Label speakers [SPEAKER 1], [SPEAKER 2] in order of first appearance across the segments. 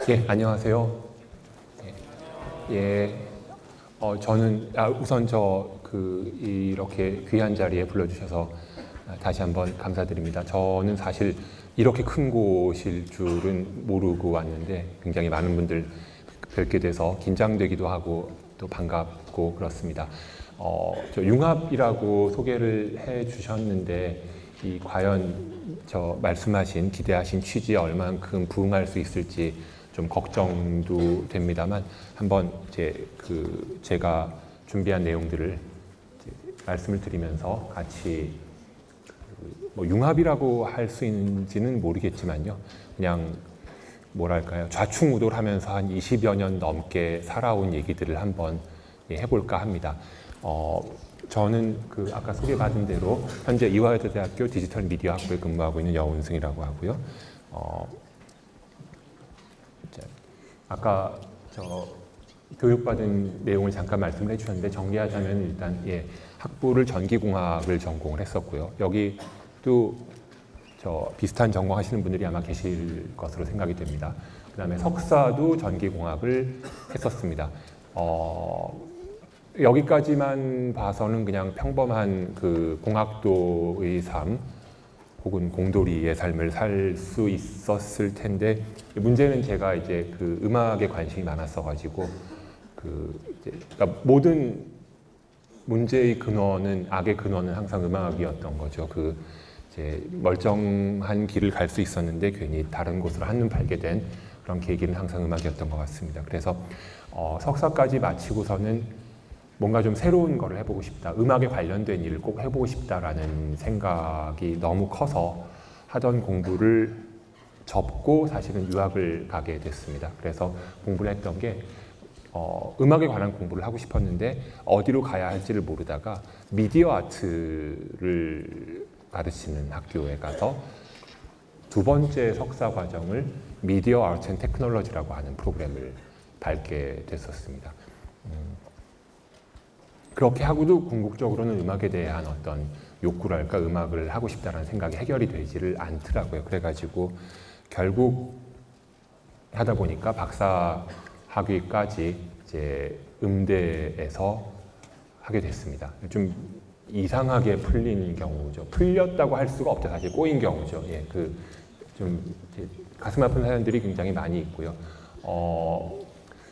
[SPEAKER 1] 예, 안녕하세요. 예, 저는 우선 이렇게 귀한 자리에 불러주셔서 다시 한번 감사드립니다. 저는 사실 이렇게 큰 곳일 줄은 모르고 왔는데 굉장히 많은 분들 뵙게 돼서 긴장되기도 하고 또 반갑고 그렇습니다. 저 융합이라고 소개를 해 주셨는데 과연 저 말씀하신 기대하신 취지에 얼만큼 부응할 수 있을지 좀 걱정도 됩니다만 한번 제가 준비한 내용들을 말씀을 드리면서 같이 융합이라고 할 수 있는지는 모르겠지만요. 그냥 뭐랄까요, 좌충우돌하면서 한 20여 년 넘게 살아온 얘기들을 한번 해볼까 합니다. 저는 아까 소개받은 대로 현재 이화여자대학교 디지털 미디어 학부에 근무하고 있는 여운승이라고 하고요. 아까 교육받은 내용을 잠깐 말씀을 해주셨는데 정리하자면 일단 학부를 전기공학을 전공을 했었고요. 여기도 비슷한 전공하시는 분들이 아마 계실 것으로 생각이 됩니다. 그 다음에 석사도 전기공학을 했었습니다. 여기까지만 봐서는 그냥 평범한 공학도의 삶 혹은 공돌이의 삶을 살 수 있었을 텐데, 문제는 제가 이제 음악에 관심이 많았어가지고 그러니까 모든 문제의 근원은, 악의 근원은 항상 음악이었던 거죠. 이제 멀쩡한 길을 갈 수 있었는데 괜히 다른 곳으로 한눈 팔게 된 그런 계기는 항상 음악이었던 것 같습니다. 그래서 석사까지 마치고서는 뭔가 좀 새로운 거를 해보고 싶다, 음악에 관련된 일을 꼭 해보고 싶다라는 생각이 너무 커서 하던 공부를 접고 사실은 유학을 가게 됐습니다. 그래서 공부를 했던 게 음악에 관한 공부를 하고 싶었는데 어디로 가야 할지를 모르다가 미디어 아트를 가르치는 학교에 가서 두 번째 석사 과정을 미디어 아트 앤 테크놀로지라고 하는 프로그램을 밟게 됐었습니다. 그렇게 하고도 궁극적으로는 음악에 대한 어떤 욕구랄까, 음악을 하고 싶다는 생각이 해결이 되지를 않더라고요. 그래가지고 결국 하다 보니까 박사 학위까지 이제 음대에서 하게 됐습니다. 좀 이상하게 풀린 경우죠. 풀렸다고 할 수가 없죠. 사실 꼬인 경우죠. 좀 가슴 아픈 사연들이 굉장히 많이 있고요.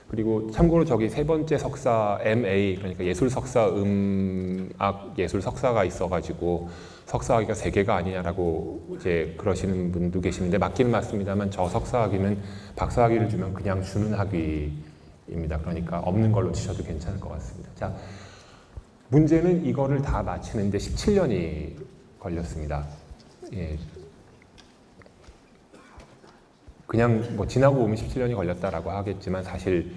[SPEAKER 1] 그리고 참고로 세 번째 석사 MA, 그러니까 예술 석사, 음악 예술 석사가 있어가지고 석사 학위가 3개가 아니냐라고 이제 그러시는 분도 계시는데 맞기는 맞습니다만, 저 석사 학위는 박사 학위를 주면 그냥 주는 학위입니다. 그러니까 없는 걸로 치셔도 괜찮을 것 같습니다. 자, 문제는 이거를 다 마치는데 17년이 걸렸습니다. 그냥 지나고 보면 17년이 걸렸다라고 하겠지만, 사실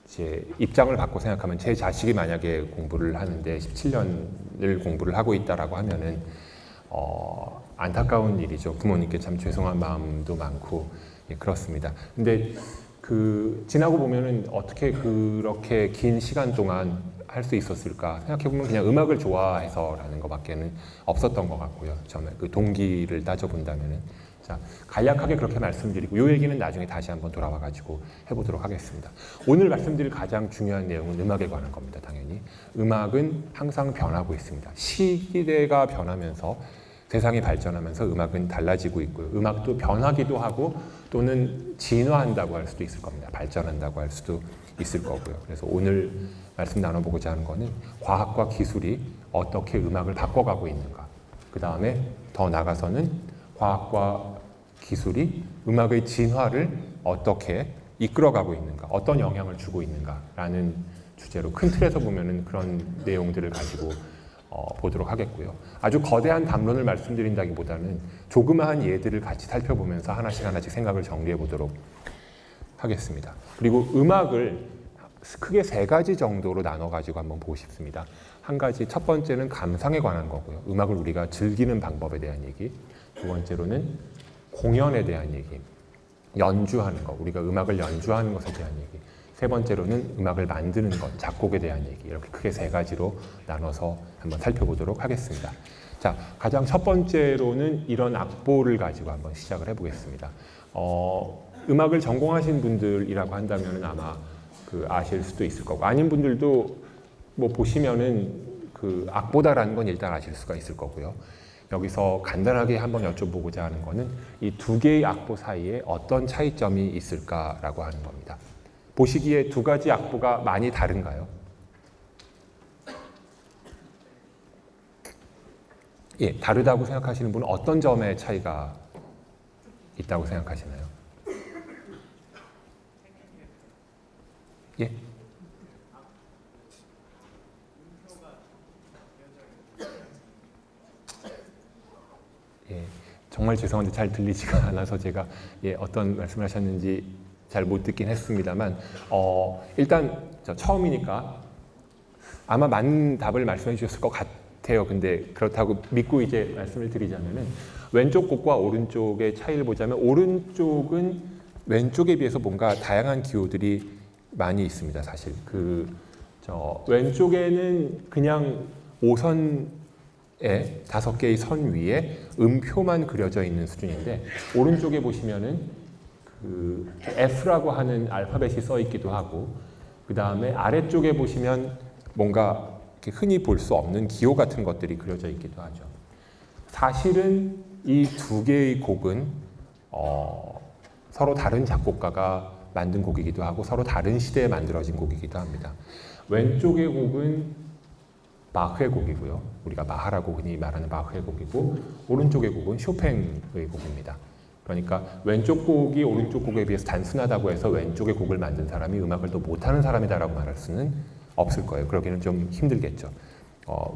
[SPEAKER 1] 제 입장을 바꿔 생각하면 제 자식이 만약에 공부를 하는데 17년을 공부를 하고 있다라고 하면은 안타까운 일이죠. 부모님께 참 죄송한 마음도 많고 그렇습니다. 근데 지나고 보면은 어떻게 그렇게 긴 시간 동안 할 수 있었을까 생각해보면 그냥 음악을 좋아해서라는 것밖에는 없었던 것 같고요. 저는 동기를 따져본다면은. 자, 간략하게 그렇게 말씀드리고 이 얘기는 나중에 다시 한번 돌아와가지고 해보도록 하겠습니다. 오늘 말씀드릴 가장 중요한 내용은 음악에 관한 겁니다. 당연히 음악은 항상 변하고 있습니다. 시대가 변하면서 세상이 발전하면서 음악은 달라지고 있고요. 음악도 변하기도 하고 또는 진화한다고 할 수도 있을 겁니다. 발전한다고 할 수도 있을 거고요. 그래서 오늘 말씀 나눠보고자 하는 거는 과학과 기술이 어떻게 음악을 바꿔가고 있는가, 그 다음에 더 나아가서는 과학과 기술이 음악의 진화를 어떻게 이끌어가고 있는가, 어떤 영향을 주고 있는가라는 주제로 큰 틀에서 보면은 그런 내용들을 가지고 보도록 하겠고요. 아주 거대한 담론을 말씀드린다기보다는 조그마한 예들을 같이 살펴보면서 하나씩 생각을 정리해 보도록 하겠습니다. 그리고 음악을 크게 3가지 정도로 나눠가지고 한번 보고 싶습니다. 한 가지, 첫 번째는 감상에 관한 거고요. 음악을 우리가 즐기는 방법에 대한 얘기. 두 번째로는 공연에 대한 얘기, 연주하는 것, 우리가 음악을 연주하는 것에 대한 얘기. 세 번째로는 음악을 만드는 것, 작곡에 대한 얘기. 이렇게 크게 3가지로 나눠서 한번 살펴보도록 하겠습니다. 자, 가장 첫 번째로는 이런 악보를 가지고 한번 시작을 해보겠습니다. 음악을 전공하신 분들이라고 한다면 아마 그 아실 수도 있을 거고, 아닌 분들도 뭐 보시면은 그 악보다라는 건 일단 아실 수가 있을 거고요. 여기서 간단하게 한번 여쭤보고자 하는 거는 이 두 개의 악보 사이에 어떤 차이점이 있을까라고 하는 겁니다. 보시기에 두 가지 악보가 많이 다른가요? 예, 다르다고 생각하시는 분은 어떤 점에 차이가 있다고 생각하시나요? 예? 예, 정말 죄송한데 잘 들리지가 않아서 제가 어떤 말씀을 하셨는지 잘 못 듣긴 했습니다만 일단 처음이니까 아마 맞는 답을 말씀해 주셨을 것 같아요. 근데 그렇다고 믿고 이제 말씀을 드리자면은 왼쪽 곡과 오른쪽의 차이를 보자면 오른쪽은 왼쪽에 비해서 뭔가 다양한 기호들이 많이 있습니다. 사실 왼쪽에는 그냥 5선에 5개의 선 위에 음표만 그려져 있는 수준인데 오른쪽에 보시면은 그 F라고 하는 알파벳이 써 있기도 하고 그 다음에 아래쪽에 보시면 뭔가 흔히 볼 수 없는 기호 같은 것들이 그려져 있기도 하죠. 사실은 이 두 개의 곡은 서로 다른 작곡가가 만든 곡이기도 하고 서로 다른 시대에 만들어진 곡이기도 합니다. 왼쪽의 곡은 바흐의 곡이고요. 우리가 마하라고 흔히 말하는 바흐의 곡이고 오른쪽의 곡은 쇼팽의 곡입니다. 그러니까 왼쪽 곡이 오른쪽 곡에 비해서 단순하다고 해서 왼쪽의 곡을 만든 사람이 음악을 더 못하는 사람이다라고 말할 수는 없을 거예요. 그러기는 좀 힘들겠죠.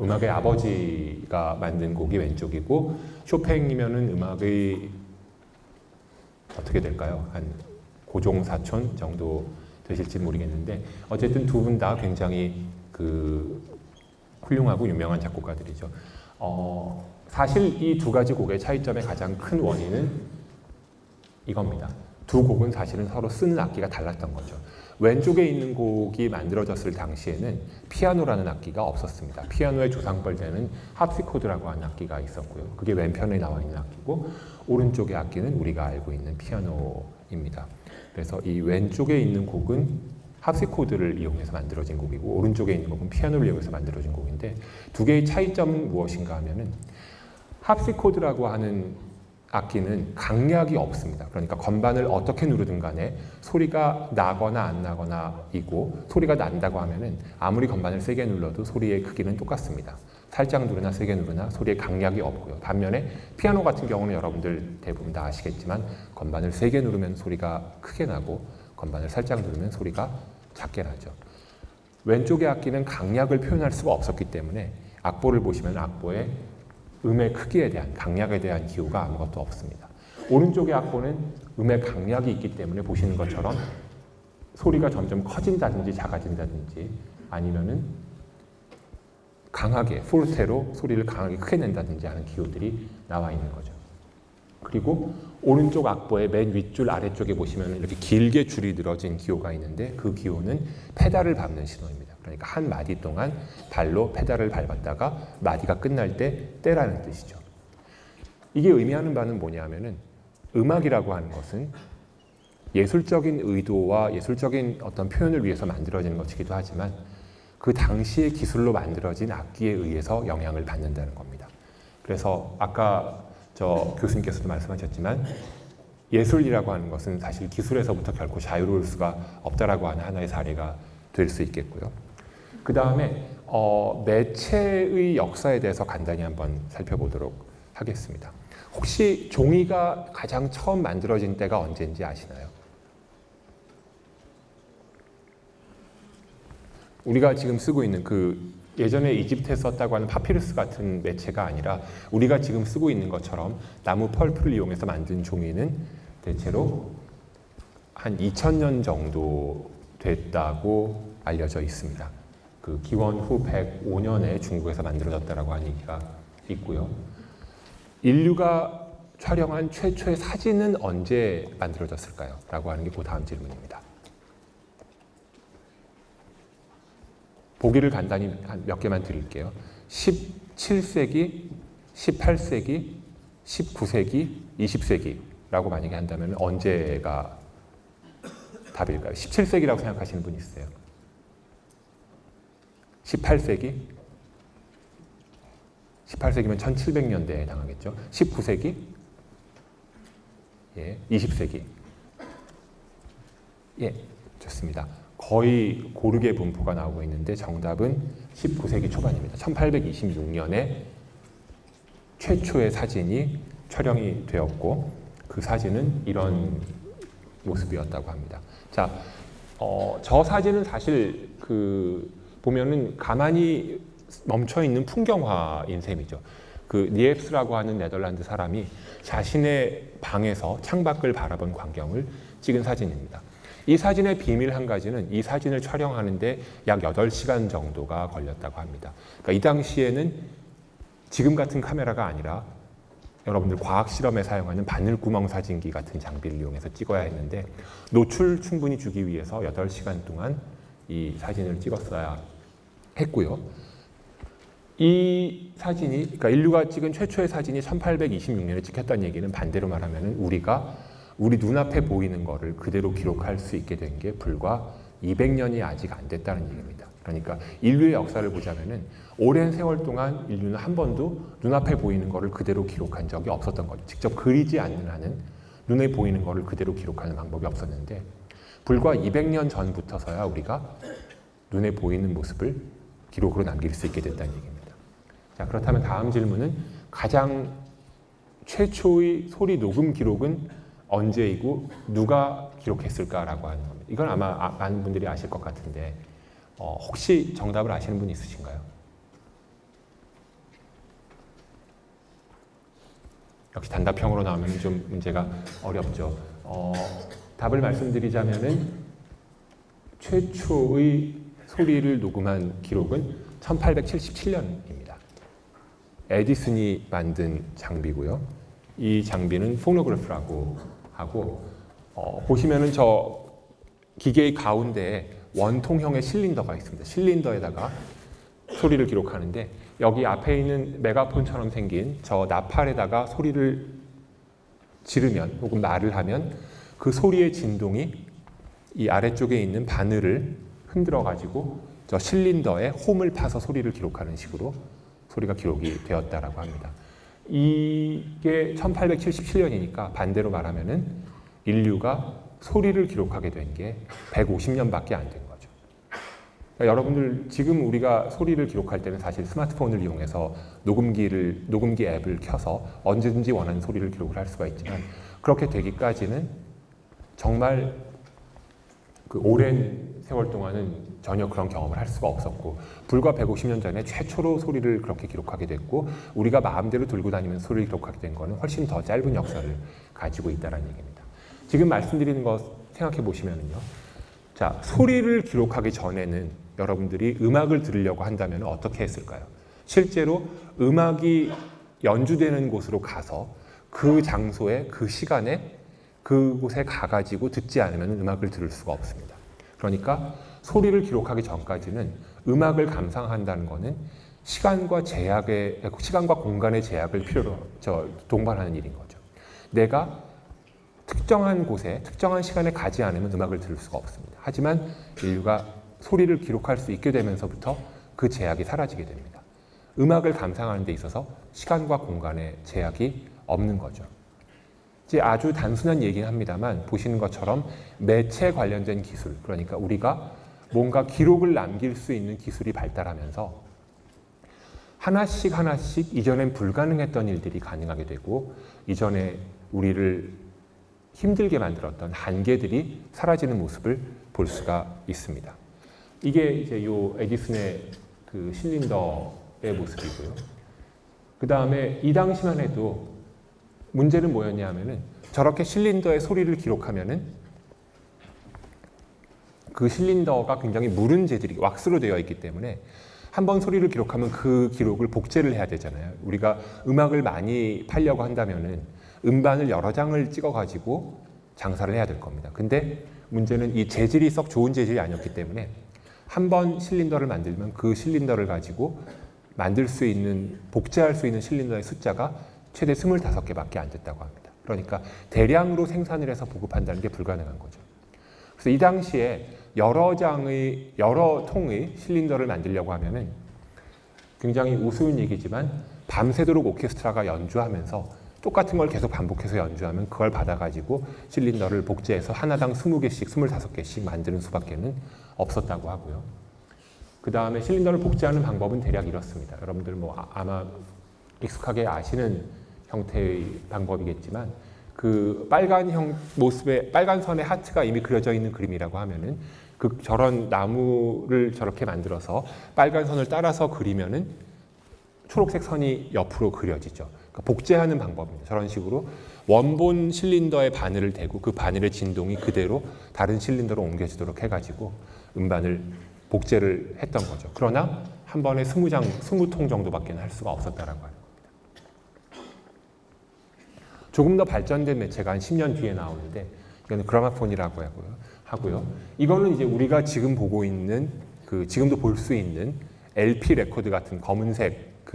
[SPEAKER 1] 음악의 아버지가 만든 곡이 왼쪽이고 쇼팽이면은 음악의 어떻게 될까요? 한 고종 사촌 정도 되실지 모르겠는데 어쨌든 두 분 다 굉장히 훌륭하고 유명한 작곡가들이죠. 사실 이 두 가지 곡의 차이점의 가장 큰 원인은 이겁니다. 두 곡은 사실은 서로 쓰는 악기가 달랐던 거죠. 왼쪽에 있는 곡이 만들어졌을 당시에는 피아노라는 악기가 없었습니다. 피아노의 조상벌되는 합시코드라고 하는 악기가 있었고요. 그게 왼편에 나와 있는 악기고 오른쪽의 악기는 우리가 알고 있는 피아노입니다. 그래서 이 왼쪽에 있는 곡은 합시코드를 이용해서 만들어진 곡이고 오른쪽에 있는 곡은 피아노를 이용해서 만들어진 곡인데 두 개의 차이점은 무엇인가 하면은 합시코드라고 하는 악기는 강약이 없습니다. 그러니까 건반을 어떻게 누르든 간에 소리가 나거나 안 나거나이고 소리가 난다고 하면은 아무리 건반을 세게 눌러도 소리의 크기는 똑같습니다. 살짝 누르나 세게 누르나 소리에 강약이 없고요. 반면에 피아노 같은 경우는 여러분들 대부분 다 아시겠지만 건반을 세게 누르면 소리가 크게 나고 건반을 살짝 누르면 소리가 작게 나죠. 왼쪽의 악기는 강약을 표현할 수가 없었기 때문에 악보를 보시면 악보에 음의 크기에 대한 강약에 대한 기호가 아무것도 없습니다. 오른쪽의 악보는 음의 강약이 있기 때문에 보시는 것처럼 소리가 점점 커진다든지 작아진다든지 아니면은 강하게 포르테로 소리를 강하게 크게 낸다든지 하는 기호들이 나와 있는 거죠. 그리고 오른쪽 악보의 맨 윗줄 아래쪽에 보시면 이렇게 길게 줄이 늘어진 기호가 있는데 그 기호는 페달을 밟는 신호입니다. 그러니까 한 마디 동안 발로 페달을 밟았다가 마디가 끝날 때 떼라는 뜻이죠. 이게 의미하는 바는 뭐냐면은 음악이라고 하는 것은 예술적인 의도와 예술적인 어떤 표현을 위해서 만들어지는 것이기도 하지만 그 당시의 기술로 만들어진 악기에 의해서 영향을 받는다는 겁니다. 그래서 아까 교수님께서도 말씀하셨지만 예술이라고 하는 것은 사실 기술에서부터 결코 자유로울 수가 없다라고 하는 하나의 사례가 될 수 있겠고요. 그 다음에 매체의 역사에 대해서 간단히 한번 살펴보도록 하겠습니다. 혹시 종이가 가장 처음 만들어진 때가 언제인지 아시나요? 우리가 지금 쓰고 있는 예전에 이집트에 썼다고 하는 파피루스 같은 매체가 아니라 우리가 지금 쓰고 있는 것처럼 나무 펄프를 이용해서 만든 종이는 대체로 한 2000년 정도 됐다고 알려져 있습니다. 기원 후 105년에 중국에서 만들어졌다고 하는 얘기가 있고요. 인류가 촬영한 최초의 사진은 언제 만들어졌을까요? 라고 하는 게 그 다음 질문입니다. 보기를 간단히 몇 개만 드릴게요. 17세기, 18세기, 19세기, 20세기라고 만약에 한다면 언제가 답일까요? 17세기라고 생각하시는 분 있으세요? 18세기? 18세기면 1700년대에 해당하겠죠. 19세기? 예, 20세기. 예, 좋습니다. 거의 고르게 분포가 나오고 있는데 정답은 19세기 초반입니다. 1826년에 최초의 사진이 촬영이 되었고 그 사진은 이런 모습이었다고 합니다. 자, 저 사진은 사실 보면은 가만히 멈춰 있는 풍경화인 셈이죠. 니엡스라고 하는 네덜란드 사람이 자신의 방에서 창밖을 바라본 광경을 찍은 사진입니다. 이 사진의 비밀 한 가지는 이 사진을 촬영하는데 약 8시간 정도가 걸렸다고 합니다. 그러니까 이 당시에는 지금 같은 카메라가 아니라 여러분들 과학 실험에 사용하는 바늘구멍 사진기 같은 장비를 이용해서 찍어야 했는데 노출 충분히 주기 위해서 8시간 동안 이 사진을 찍었어야 했고요. 이 사진이, 그러니까 인류가 찍은 최초의 사진이 1826년에 찍혔다는 얘기는 반대로 말하면 우리 눈앞에 보이는 거를 그대로 기록할 수 있게 된 게 불과 200년이 아직 안 됐다는 얘기입니다. 그러니까 인류의 역사를 보자면은 오랜 세월 동안 인류는 한 번도 눈앞에 보이는 거를 그대로 기록한 적이 없었던 거죠. 직접 그리지 않는 한은 눈에 보이는 거를 그대로 기록하는 방법이 없었는데 불과 200년 전부터서야 우리가 눈에 보이는 모습을 기록으로 남길 수 있게 됐다는 얘기입니다. 자, 그렇다면 다음 질문은 가장 최초의 소리 녹음 기록은 언제이고 누가 기록했을까라고 하는 겁니다. 이건 아마 많은 분들이 아실 것 같은데 혹시 정답을 아시는 분 있으신가요? 역시 단답형으로 나오면 좀 문제가 어렵죠. 답을 말씀드리자면은 최초의 소리를 녹음한 기록은 1877년입니다. 에디슨이 만든 장비고요. 이 장비는 포노그래프라고 하고 보시면은 저 기계의 가운데에 원통형의 실린더가 있습니다. 실린더에다가 소리를 기록하는데 여기 앞에 있는 메가폰처럼 생긴 저 나팔에다가 소리를 지르면 혹은 말을 하면 그 소리의 진동이 이 아래쪽에 있는 바늘을 흔들어 가지고 저 실린더에 홈을 파서 소리를 기록하는 식으로 소리가 기록이 되었다라고 합니다. 이게 1877년이니까 반대로 말하면은 인류가 소리를 기록하게 된 게 150년밖에 안 된 거죠. 그러니까 여러분들 지금 우리가 소리를 기록할 때는 사실 스마트폰을 이용해서 녹음기 앱을 켜서 언제든지 원하는 소리를 기록을 할 수가 있지만 그렇게 되기까지는 정말 오랜 세월 동안은 전혀 그런 경험을 할 수가 없었고 불과 150년 전에 최초로 소리를 그렇게 기록하게 됐고 우리가 마음대로 들고 다니면서 소리를 기록하게 된 거는 훨씬 더 짧은 역사를 가지고 있다는 얘기입니다. 지금 말씀드리는 거 생각해 보시면요. 자, 소리를 기록하기 전에는 여러분들이 음악을 들으려고 한다면 어떻게 했을까요? 실제로 음악이 연주되는 곳으로 가서 그 장소에 그 시간에 그곳에 가가지고 듣지 않으면 음악을 들을 수가 없습니다. 그러니까 소리를 기록하기 전까지는 음악을 감상한다는 것은 시간과 공간의 제약을 동반하는 일인 거죠. 내가 특정한 곳에 특정한 시간에 가지 않으면 음악을 들을 수가 없습니다. 하지만 인류가 소리를 기록할 수 있게 되면서부터 그 제약이 사라지게 됩니다. 음악을 감상하는 데 있어서 시간과 공간의 제약이 없는 거죠. 이제 아주 단순한 얘기는 합니다만 보시는 것처럼 매체 관련된 기술, 그러니까 우리가 뭔가 기록을 남길 수 있는 기술이 발달하면서 하나씩 이전엔 불가능했던 일들이 가능하게 되고 이전에 우리를 힘들게 만들었던 한계들이 사라지는 모습을 볼 수가 있습니다. 이게 이제 요 에디슨의 그 실린더의 모습이고요. 그 다음에 이 당시만 해도 문제는 뭐였냐 하면은 저렇게 실린더의 소리를 기록하면은 그 실린더가 굉장히 무른 재질이 왁스로 되어 있기 때문에 한번 소리를 기록하면 그 기록을 복제를 해야 되잖아요. 우리가 음악을 많이 팔려고 한다면은 음반을 여러 장을 찍어가지고 장사를 해야 될 겁니다. 근데 문제는 이 재질이 썩 좋은 재질이 아니었기 때문에 한 번 실린더를 만들면 그 실린더를 가지고 만들 수 있는, 복제할 수 있는 실린더의 숫자가 최대 25개밖에 안 됐다고 합니다. 그러니까 대량으로 생산을 해서 보급한다는 게 불가능한 거죠. 그래서 그래서 이 당시에 여러 통의 실린더를 만들려고 하면은 굉장히 우스운 얘기지만 밤새도록 오케스트라가 연주하면서 똑같은 걸 계속 반복해서 연주하면 그걸 받아가지고 실린더를 복제해서 하나당 20개씩, 25개씩 만드는 수밖에는 없었다고 하고요. 그 다음에 실린더를 복제하는 방법은 대략 이렇습니다. 여러분들 아마 익숙하게 아시는 형태의 방법이겠지만 그 빨간 모습의 빨간 선의 하트가 이미 그려져 있는 그림이라고 하면은 저런 나무를 저렇게 만들어서 빨간 선을 따라서 그리면은 초록색 선이 옆으로 그려지죠. 그러니까 복제하는 방법입니다. 저런 식으로 원본 실린더에 바늘을 대고 그 바늘의 진동이 그대로 다른 실린더로 옮겨지도록 해가지고 음반을 복제를 했던 거죠. 그러나 한 번에 20통 정도밖에 할 수가 없었다라고 하는 겁니다. 조금 더 발전된 매체가 한 10년 뒤에 나오는데 이거는 그라마폰이라고 하고요. 이거는 이제 우리가 지금 보고 있는 지금도 볼 수 있는 LP 레코드 같은 검은색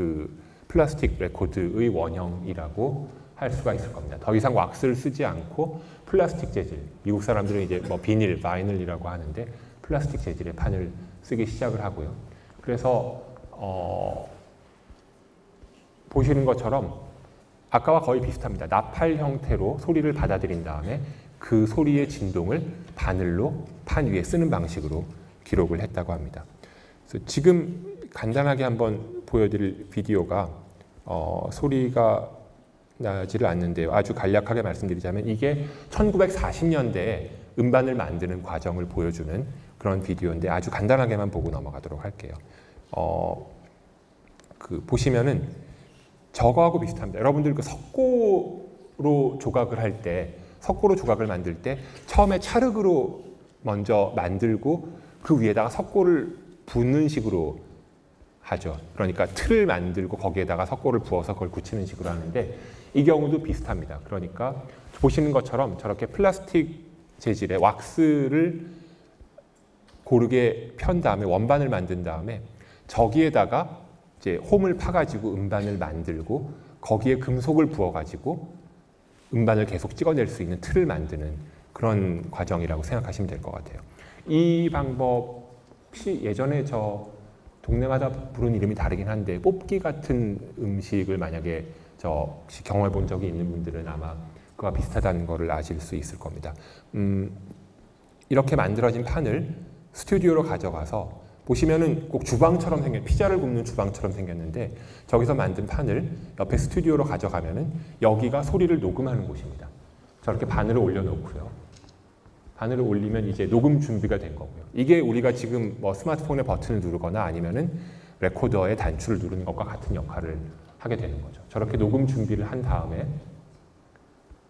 [SPEAKER 1] 플라스틱 레코드의 원형이라고 할 수가 있을 겁니다. 더 이상 왁스를 쓰지 않고 플라스틱 재질, 미국 사람들은 이제 비닐, 바이닐이라고 하는데 플라스틱 재질의 판을 쓰기 시작을 하고요. 그래서 보시는 것처럼 아까와 거의 비슷합니다. 나팔 형태로 소리를 받아들인 다음에 그 소리의 진동을 바늘로 판 위에 쓰는 방식으로 기록을 했다고 합니다. 그래서 지금 간단하게 한번 보여드릴 비디오가 소리가 나지를 않는데요. 아주 간략하게 말씀드리자면 이게 1940년대에 음반을 만드는 과정을 보여주는 그런 비디오인데 아주 간단하게만 보고 넘어가도록 할게요. 보시면은 저거하고 비슷합니다. 여러분들 석고로 조각을 할 때, 석고로 조각을 만들 때 처음에 찰흙으로 먼저 만들고 그 위에다가 석고를 붓는 식으로 하죠. 그러니까 틀을 만들고 거기에다가 석고를 부어서 그걸 굳히는 식으로 하는데 이 경우도 비슷합니다. 그러니까 보시는 것처럼 저렇게 플라스틱 재질의 왁스를 고르게 편 다음에 원반을 만든 다음에 저기에다가 이제 홈을 파가지고 음반을 만들고 거기에 금속을 부어가지고 음반을 계속 찍어낼 수 있는 틀을 만드는 그런 과정이라고 생각하시면 될 것 같아요. 이 방법 혹시 예전에 동네마다 부르는 이름이 다르긴 한데 뽑기 같은 음식을 만약에 혹시 경험해 본 적이 있는 분들은 아마 그와 비슷하다는 것을 아실 수 있을 겁니다. 이렇게 만들어진 판을 스튜디오로 가져가서 보시면은 꼭 주방처럼 피자를 굽는 주방처럼 생겼는데 저기서 만든 판을 옆에 스튜디오로 가져가면은 여기가 소리를 녹음하는 곳입니다. 저렇게 바늘을 올려놓고요. 바늘을 올리면 이제 녹음 준비가 된 거고요. 이게 우리가 지금 스마트폰의 버튼을 누르거나 아니면은 레코더의 단추를 누르는 것과 같은 역할을 하게 되는 거죠. 저렇게 녹음 준비를 한 다음에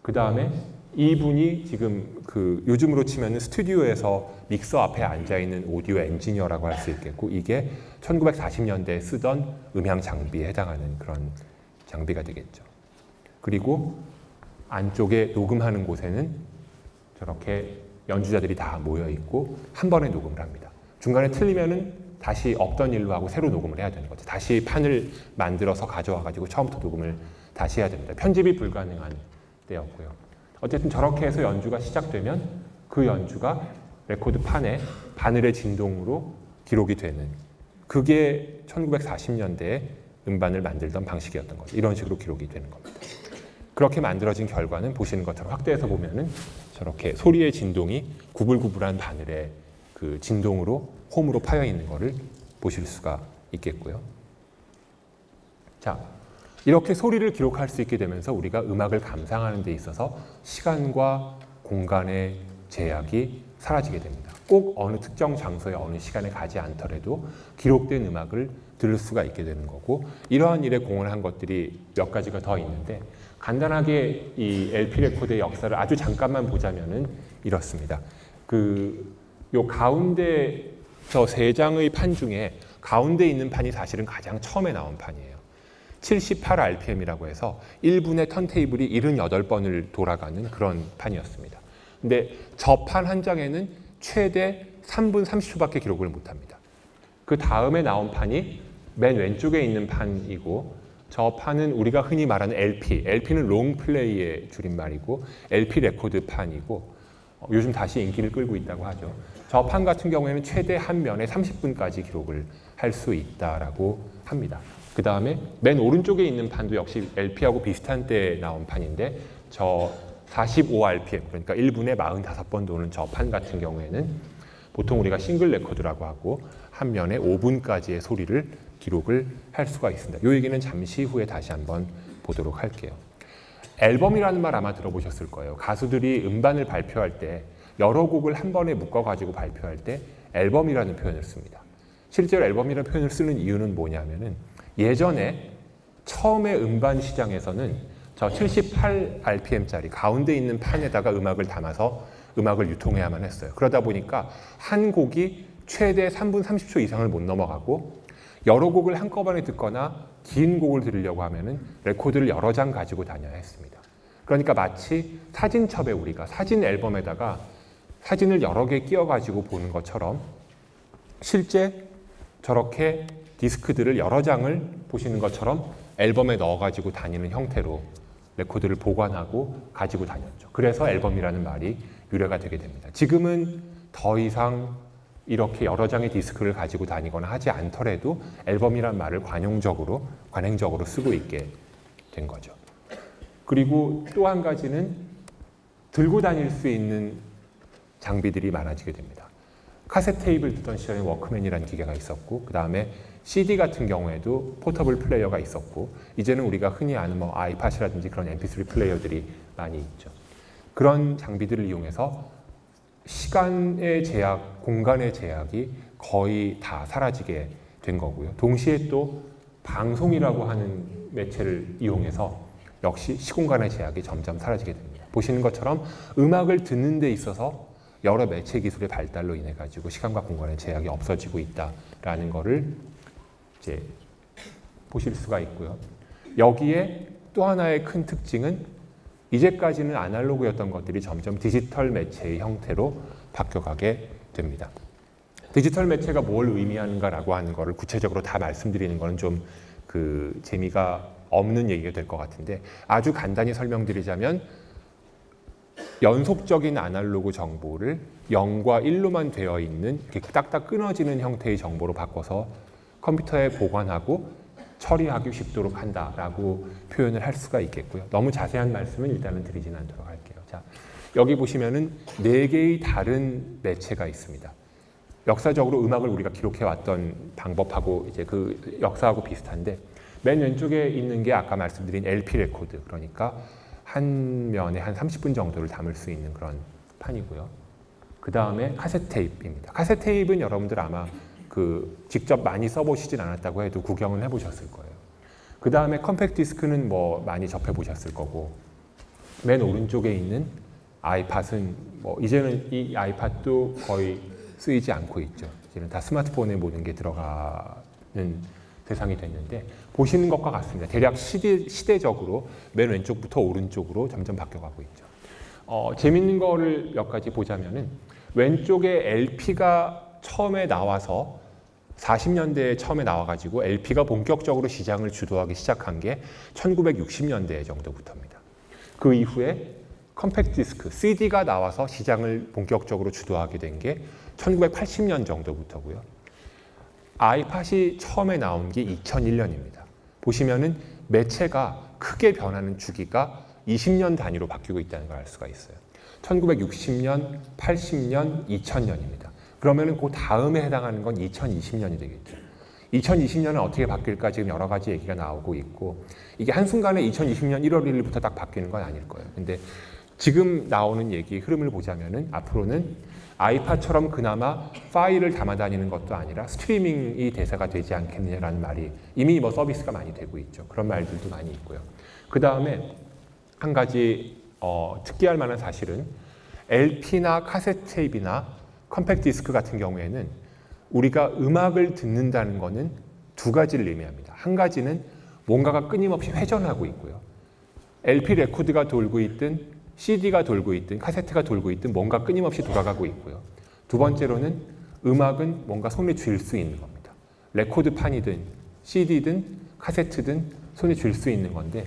[SPEAKER 1] 그 다음에 이분이 지금 요즘으로 치면 스튜디오에서 믹서 앞에 앉아 있는 오디오 엔지니어라고 할 수 있겠고 이게 1940년대에 쓰던 음향 장비에 해당하는 그런 장비가 되겠죠. 그리고 안쪽에 녹음하는 곳에는 저렇게 연주자들이 다 모여 있고 한 번에 녹음을 합니다. 중간에 틀리면은 다시 없던 일로 하고 새로 녹음을 해야 되는 거죠. 다시 판을 만들어서 가져와 가지고 처음부터 녹음을 다시 해야 됩니다. 편집이 불가능한 때였고요. 어쨌든 저렇게 해서 연주가 시작되면 그 연주가 레코드판에 바늘의 진동으로 기록이 되는 그게 1940년대에 음반을 만들던 방식이었던 거죠. 이런 식으로 기록이 되는 겁니다. 그렇게 만들어진 결과는 보시는 것처럼 확대해서 보면은 저렇게 소리의 진동이 구불구불한 바늘의 진동으로 홈으로 파여 있는 것을 보실 수가 있겠고요. 자, 이렇게 소리를 기록할 수 있게 되면서 우리가 음악을 감상하는 데 있어서 시간과 공간의 제약이 사라지게 됩니다. 꼭 어느 특정 장소에 어느 시간에 가지 않더라도 기록된 음악을 들을 수가 있게 되는 거고 이러한 일에 공헌한 것들이 몇 가지가 더 있는데 간단하게 이 LP 레코드의 역사를 아주 잠깐만 보자면은 이렇습니다. 요 가운데 저 세 장의 판 중에 가운데 있는 판이 사실은 가장 처음에 나온 판이에요. 78rpm이라고 해서 1분의 턴테이블이 78번을 돌아가는 그런 판이었습니다. 근데 저 판 한 장에는 최대 3분 30초밖에 기록을 못합니다. 그 다음에 나온 판이 맨 왼쪽에 있는 판이고 저 판은 우리가 흔히 말하는 LP, LP는 롱 플레이의 줄임말이고 LP 레코드 판이고 요즘 다시 인기를 끌고 있다고 하죠. 저 판 같은 경우에는 최대 한 면에 30분까지 기록을 할 수 있다라고 합니다. 그 다음에 맨 오른쪽에 있는 판도 역시 LP하고 비슷한 때에 나온 판인데 저 45rpm, 그러니까 1분에 45번 도는 저 판 같은 경우에는 보통 우리가 싱글 레코드라고 하고 한 면에 5분까지의 소리를 기록을 할 수가 있습니다. 이 얘기는 잠시 후에 다시 한번 보도록 할게요. 앨범이라는 말 아마 들어보셨을 거예요. 가수들이 음반을 발표할 때 여러 곡을 한 번에 묶어가지고 발표할 때 앨범이라는 표현을 씁니다. 실제로 앨범이라는 표현을 쓰는 이유는 뭐냐면은 예전에 처음에 음반 시장에서는 저 78rpm짜리 가운데 있는 판에다가 음악을 담아서 음악을 유통해야만 했어요. 그러다 보니까 한 곡이 최대 3분 30초 이상을 못 넘어가고 여러 곡을 한꺼번에 듣거나 긴 곡을 들으려고 하면은 레코드를 여러 장 가지고 다녀야 했습니다. 그러니까 마치 사진첩에 우리가 사진 앨범에다가 사진을 여러 개 끼워가지고 보는 것처럼 실제 저렇게 디스크들을 여러 장을 보시는 것처럼 앨범에 넣어가지고 다니는 형태로 레코드를 보관하고 가지고 다녔죠. 그래서 앨범이라는 말이 유래가 되게 됩니다. 지금은 더 이상 이렇게 여러 장의 디스크를 가지고 다니거나 하지 않더라도 앨범이라는 말을 관용적으로, 관행적으로 쓰고 있게 된 거죠. 그리고 또 한 가지는 들고 다닐 수 있는 장비들이 많아지게 됩니다. 카세트 테이프를 듣던 시절에 워크맨이라는 기계가 있었고 그 다음에 CD 같은 경우에도 포터블 플레이어가 있었고 이제는 우리가 흔히 아는 뭐 아이팟이라든지 그런 MP3 플레이어들이 많이 있죠. 그런 장비들을 이용해서 시간의 제약, 공간의 제약이 거의 다 사라지게 된 거고요. 동시에 또 방송이라고 하는 매체를 이용해서 역시 시공간의 제약이 점점 사라지게 됩니다. 보시는 것처럼 음악을 듣는 데 있어서 여러 매체 기술의 발달로 인해 가지고 시간과 공간의 제약이 없어지고 있다라는 거를 이제 보실 수가 있고요. 여기에 또 하나의 큰 특징은 이제까지는 아날로그였던 것들이 점점 디지털 매체의 형태로 바뀌어가게 됩니다. 디지털 매체가 뭘 의미하는가라고 하는 거를 구체적으로 다 말씀드리는 거는 좀 그 재미가 없는 얘기가 될 것 같은데 아주 간단히 설명드리자면 연속적인 아날로그 정보를 0과 1로만 되어 있는 이렇게 딱딱 끊어지는 형태의 정보로 바꿔서 컴퓨터에 보관하고 처리하기 쉽도록 한다라고 표현을 할 수가 있겠고요. 너무 자세한 말씀은 일단은 드리지는 않도록 할게요. 자, 여기 보시면은 4개의 다른 매체가 있습니다. 역사적으로 음악을 우리가 기록해 왔던 방법하고 이제 그 역사하고 비슷한데 맨 왼쪽에 있는 게 아까 말씀드린 LP 레코드, 그러니까 한 면에 한 30분 정도를 담을 수 있는 그런 판이고요. 그 다음에 카세트 테이프입니다. 카세트 테이프는 여러분들 아마 그 직접 많이 써보시진 않았다고 해도 구경은 해보셨을 거예요. 그 다음에 컴팩트 디스크는 뭐 많이 접해보셨을 거고 맨 오른쪽에 있는 아이팟은 뭐 이제는 이 아이팟도 거의 쓰이지 않고 있죠. 이제는 다 스마트폰에 모든 게 들어가는 세상이 됐는데 보시는 것과 같습니다. 대략 시대적으로 맨 왼쪽부터 오른쪽으로 점점 바뀌어가고 있죠. 재밌는 거를 몇 가지 보자면은 왼쪽에 LP가 처음에 나와서 40년대에 처음에 나와가지고 LP가 본격적으로 시장을 주도하기 시작한 게 1960년대 정도부터입니다. 그 이후에 컴팩트 디스크, CD가 나와서 시장을 본격적으로 주도하게 된 게 1980년 정도부터고요. 아이팟이 처음에 나온 게 2001년입니다. 보시면은 매체가 크게 변하는 주기가 20년 단위로 바뀌고 있다는 걸 알 수가 있어요. 1960년, 80년, 2000년입니다. 그러면은 그 다음에 해당하는 건 2020년이 되겠죠. 2020년은 어떻게 바뀔까 지금 여러 가지 얘기가 나오고 있고 이게 한순간에 2020년 1월 1일부터 딱 바뀌는 건 아닐 거예요. 근데 지금 나오는 얘기 흐름을 보자면은 앞으로는 아이팟처럼 그나마 파일을 담아 다니는 것도 아니라 스트리밍이 대세가 되지 않겠느냐라는 말이 이미 뭐 서비스가 많이 되고 있죠. 그런 말들도 많이 있고요. 그 다음에 한 가지 특기할 만한 사실은 LP나 카세트 테이프나 컴팩트 디스크 같은 경우에는 우리가 음악을 듣는다는 것은 두 가지를 의미합니다. 한 가지는 뭔가가 끊임없이 회전하고 있고요. LP 레코드가 돌고 있든 CD가 돌고 있든 카세트가 돌고 있든 뭔가 끊임없이 돌아가고 있고요. 두 번째로는 음악은 뭔가 손에 쥘 수 있는 겁니다. 레코드판이든 CD든 카세트든 손에 쥘 수 있는 건데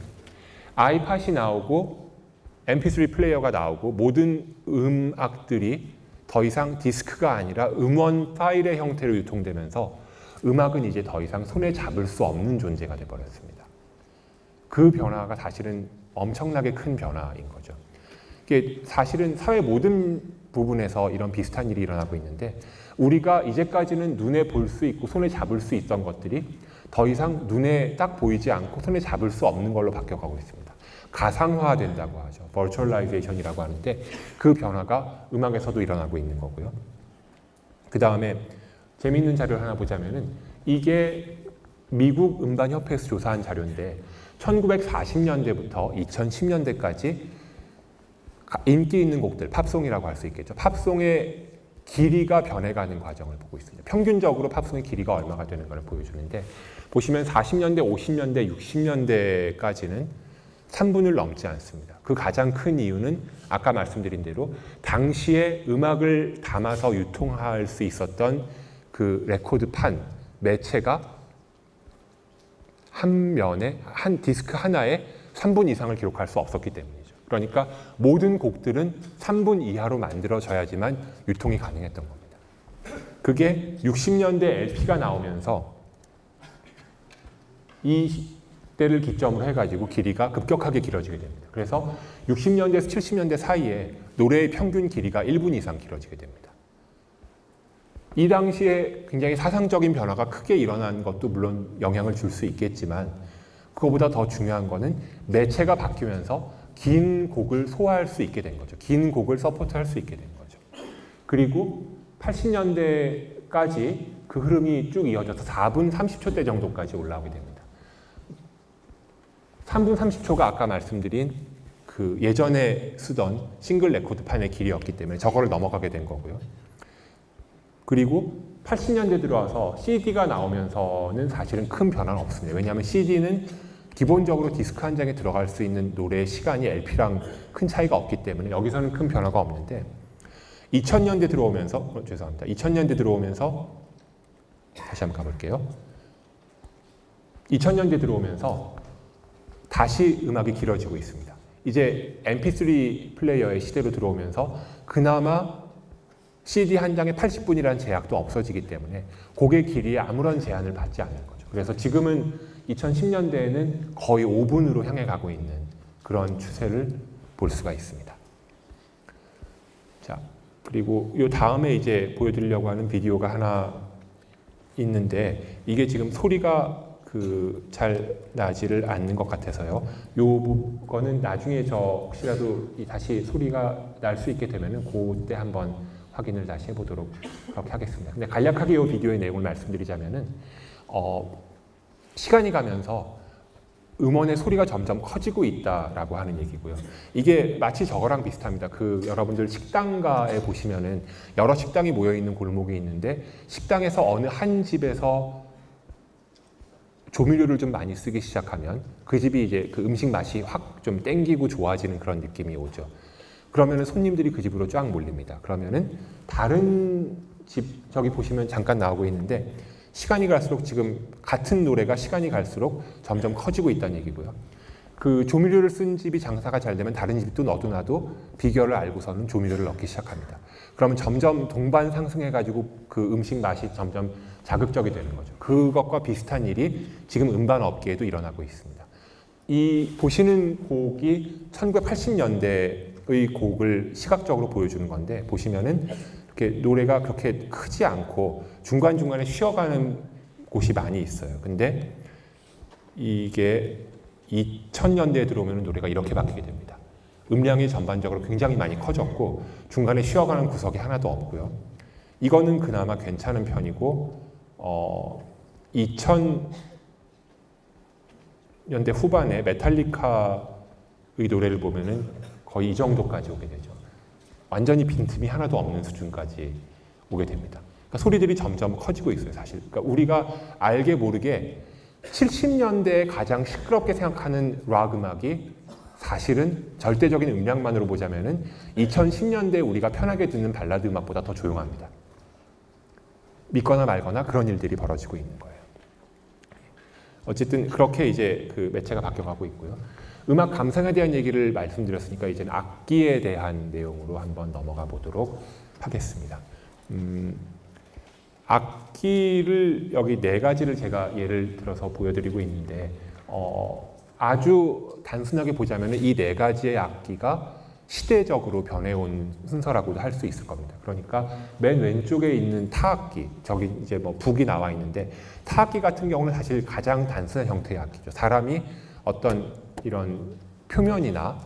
[SPEAKER 1] 아이팟이 나오고 MP3 플레이어가 나오고 모든 음악들이 더 이상 디스크가 아니라 음원 파일의 형태로 유통되면서 음악은 이제 더 이상 손에 잡을 수 없는 존재가 되어버렸습니다. 그 변화가 사실은 엄청나게 큰 변화인 거죠. 이게 사실은 사회 모든 부분에서 이런 비슷한 일이 일어나고 있는데 우리가 이제까지는 눈에 볼 수 있고 손에 잡을 수 있던 것들이 더 이상 눈에 딱 보이지 않고 손에 잡을 수 없는 걸로 바뀌어가고 있습니다. 가상화된다고 하죠. 버추얼라이제이션이라고 하는데 그 변화가 음악에서도 일어나고 있는 거고요. 그 다음에 재미있는 자료를 하나 보자면은 이게 미국 음반협회에서 조사한 자료인데 1940년대부터 2010년대까지 인기 있는 곡들, 팝송이라고 할 수 있겠죠. 팝송의 길이가 변해가는 과정을 보고 있습니다. 평균적으로 팝송의 길이가 얼마가 되는가를 보여주는데 보시면 40년대, 50년대, 60년대까지는 3분을 넘지 않습니다. 그 가장 큰 이유는 아까 말씀드린 대로 당시에 음악을 담아서 유통할 수 있었던 그 레코드판, 매체가 한 면에, 한 디스크 하나에 3분 이상을 기록할 수 없었기 때문이죠. 그러니까 모든 곡들은 3분 이하로 만들어져야지만 유통이 가능했던 겁니다. 그게 60년대 LP가 나오면서 이 때를 기점으로 해가지고 길이가 급격하게 길어지게 됩니다. 그래서 60년대에서 70년대 사이에 노래의 평균 길이가 1분 이상 길어지게 됩니다. 이 당시에 굉장히 사상적인 변화가 크게 일어난 것도 물론 영향을 줄 수 있겠지만 그거보다 더 중요한 거는 매체가 바뀌면서 긴 곡을 소화할 수 있게 된 거죠. 긴 곡을 서포트할 수 있게 된 거죠. 그리고 80년대까지 그 흐름이 쭉 이어져서 4분 30초대 정도까지 올라오게 됩니다. 3분 30초가 아까 말씀드린 그 예전에 쓰던 싱글 레코드판의 길이였기 때문에 저거를 넘어가게 된 거고요. 그리고 80년대 들어와서 CD가 나오면서는 사실은 큰 변화는 없습니다. 왜냐하면 CD는 기본적으로 디스크 한 장에 들어갈 수 있는 노래의 시간이 LP랑 큰 차이가 없기 때문에 여기서는 큰 변화가 없는데 2000년대 들어오면서 죄송합니다. 2000년대 들어오면서 다시 한번 가볼게요. 2000년대 들어오면서 다시 음악이 길어지고 있습니다. 이제 MP3 플레이어의 시대로 들어오면서 그나마 CD 한 장에 80분이라는 제약도 없어지기 때문에 곡의 길이에 아무런 제한을 받지 않는 거죠. 그래서 지금은 2010년대에는 거의 5분으로 향해 가고 있는 그런 추세를 볼 수가 있습니다. 자, 그리고 이 다음에 이제 보여드리려고 하는 비디오가 하나 있는데 이게 지금 소리가 잘 나지를 않는 것 같아서요. 요거는 나중에 혹시라도 다시 소리가 날 수 있게 되면은 그때 한번 확인을 다시 해보도록 그렇게 하겠습니다. 근데 간략하게 이 비디오의 내용을 말씀드리자면은 시간이 가면서 음원의 소리가 점점 커지고 있다라고 하는 얘기고요. 이게 마치 저거랑 비슷합니다. 여러분들 식당가에 보시면은 여러 식당이 모여 있는 골목이 있는데 식당에서 어느 한 집에서 조미료를 좀 많이 쓰기 시작하면 그 집이 이제 그 음식 맛이 확 좀 땡기고 좋아지는 그런 느낌이 오죠. 그러면은 손님들이 그 집으로 쫙 몰립니다. 그러면은 다른 집, 저기 보시면 잠깐 나오고 있는데 시간이 갈수록 지금 같은 노래가 시간이 갈수록 점점 커지고 있다는 얘기고요. 그 조미료를 쓴 집이 장사가 잘 되면 다른 집도 너도 나도 비결을 알고서는 조미료를 넣기 시작합니다. 그러면 점점 동반 상승해가지고 그 음식 맛이 점점 자극적이 되는 거죠. 그것과 비슷한 일이 지금 음반 업계에도 일어나고 있습니다. 이 보시는 곡이 1980년대의 곡을 시각적으로 보여주는 건데 보시면은 이렇게 노래가 그렇게 크지 않고 중간중간에 쉬어가는 곳이 많이 있어요. 근데 이게 2000년대에 들어오면 노래가 이렇게 바뀌게 됩니다. 음량이 전반적으로 굉장히 많이 커졌고 중간에 쉬어가는 구석이 하나도 없고요. 이거는 그나마 괜찮은 편이고 2000년대 후반에 메탈리카의 노래를 보면은 거의 이 정도까지 오게 되죠. 완전히 빈틈이 하나도 없는 수준까지 오게 됩니다. 그러니까 소리들이 점점 커지고 있어요, 사실. 그러니까 우리가 알게 모르게 70년대에 가장 시끄럽게 생각하는 락 음악이 사실은 절대적인 음량만으로 보자면은 2010년대에 우리가 편하게 듣는 발라드 음악보다 더 조용합니다. 믿거나 말거나 그런 일들이 벌어지고 있는 거예요. 어쨌든 그렇게 이제 그 매체가 바뀌어가고 있고요. 음악 감상에 대한 얘기를 말씀드렸으니까 이제는 악기에 대한 내용으로 한번 넘어가 보도록 하겠습니다. 악기를 여기 4가지를 제가 예를 들어서 보여드리고 있는데 아주 단순하게 보자면 이 4가지의 악기가 시대적으로 변해온 순서라고도 할 수 있을 겁니다. 그러니까 맨 왼쪽에 있는 타악기, 저기 이제 뭐 북이 나와 있는데 타악기 같은 경우는 사실 가장 단순한 형태의 악기죠. 사람이 어떤 이런 표면이나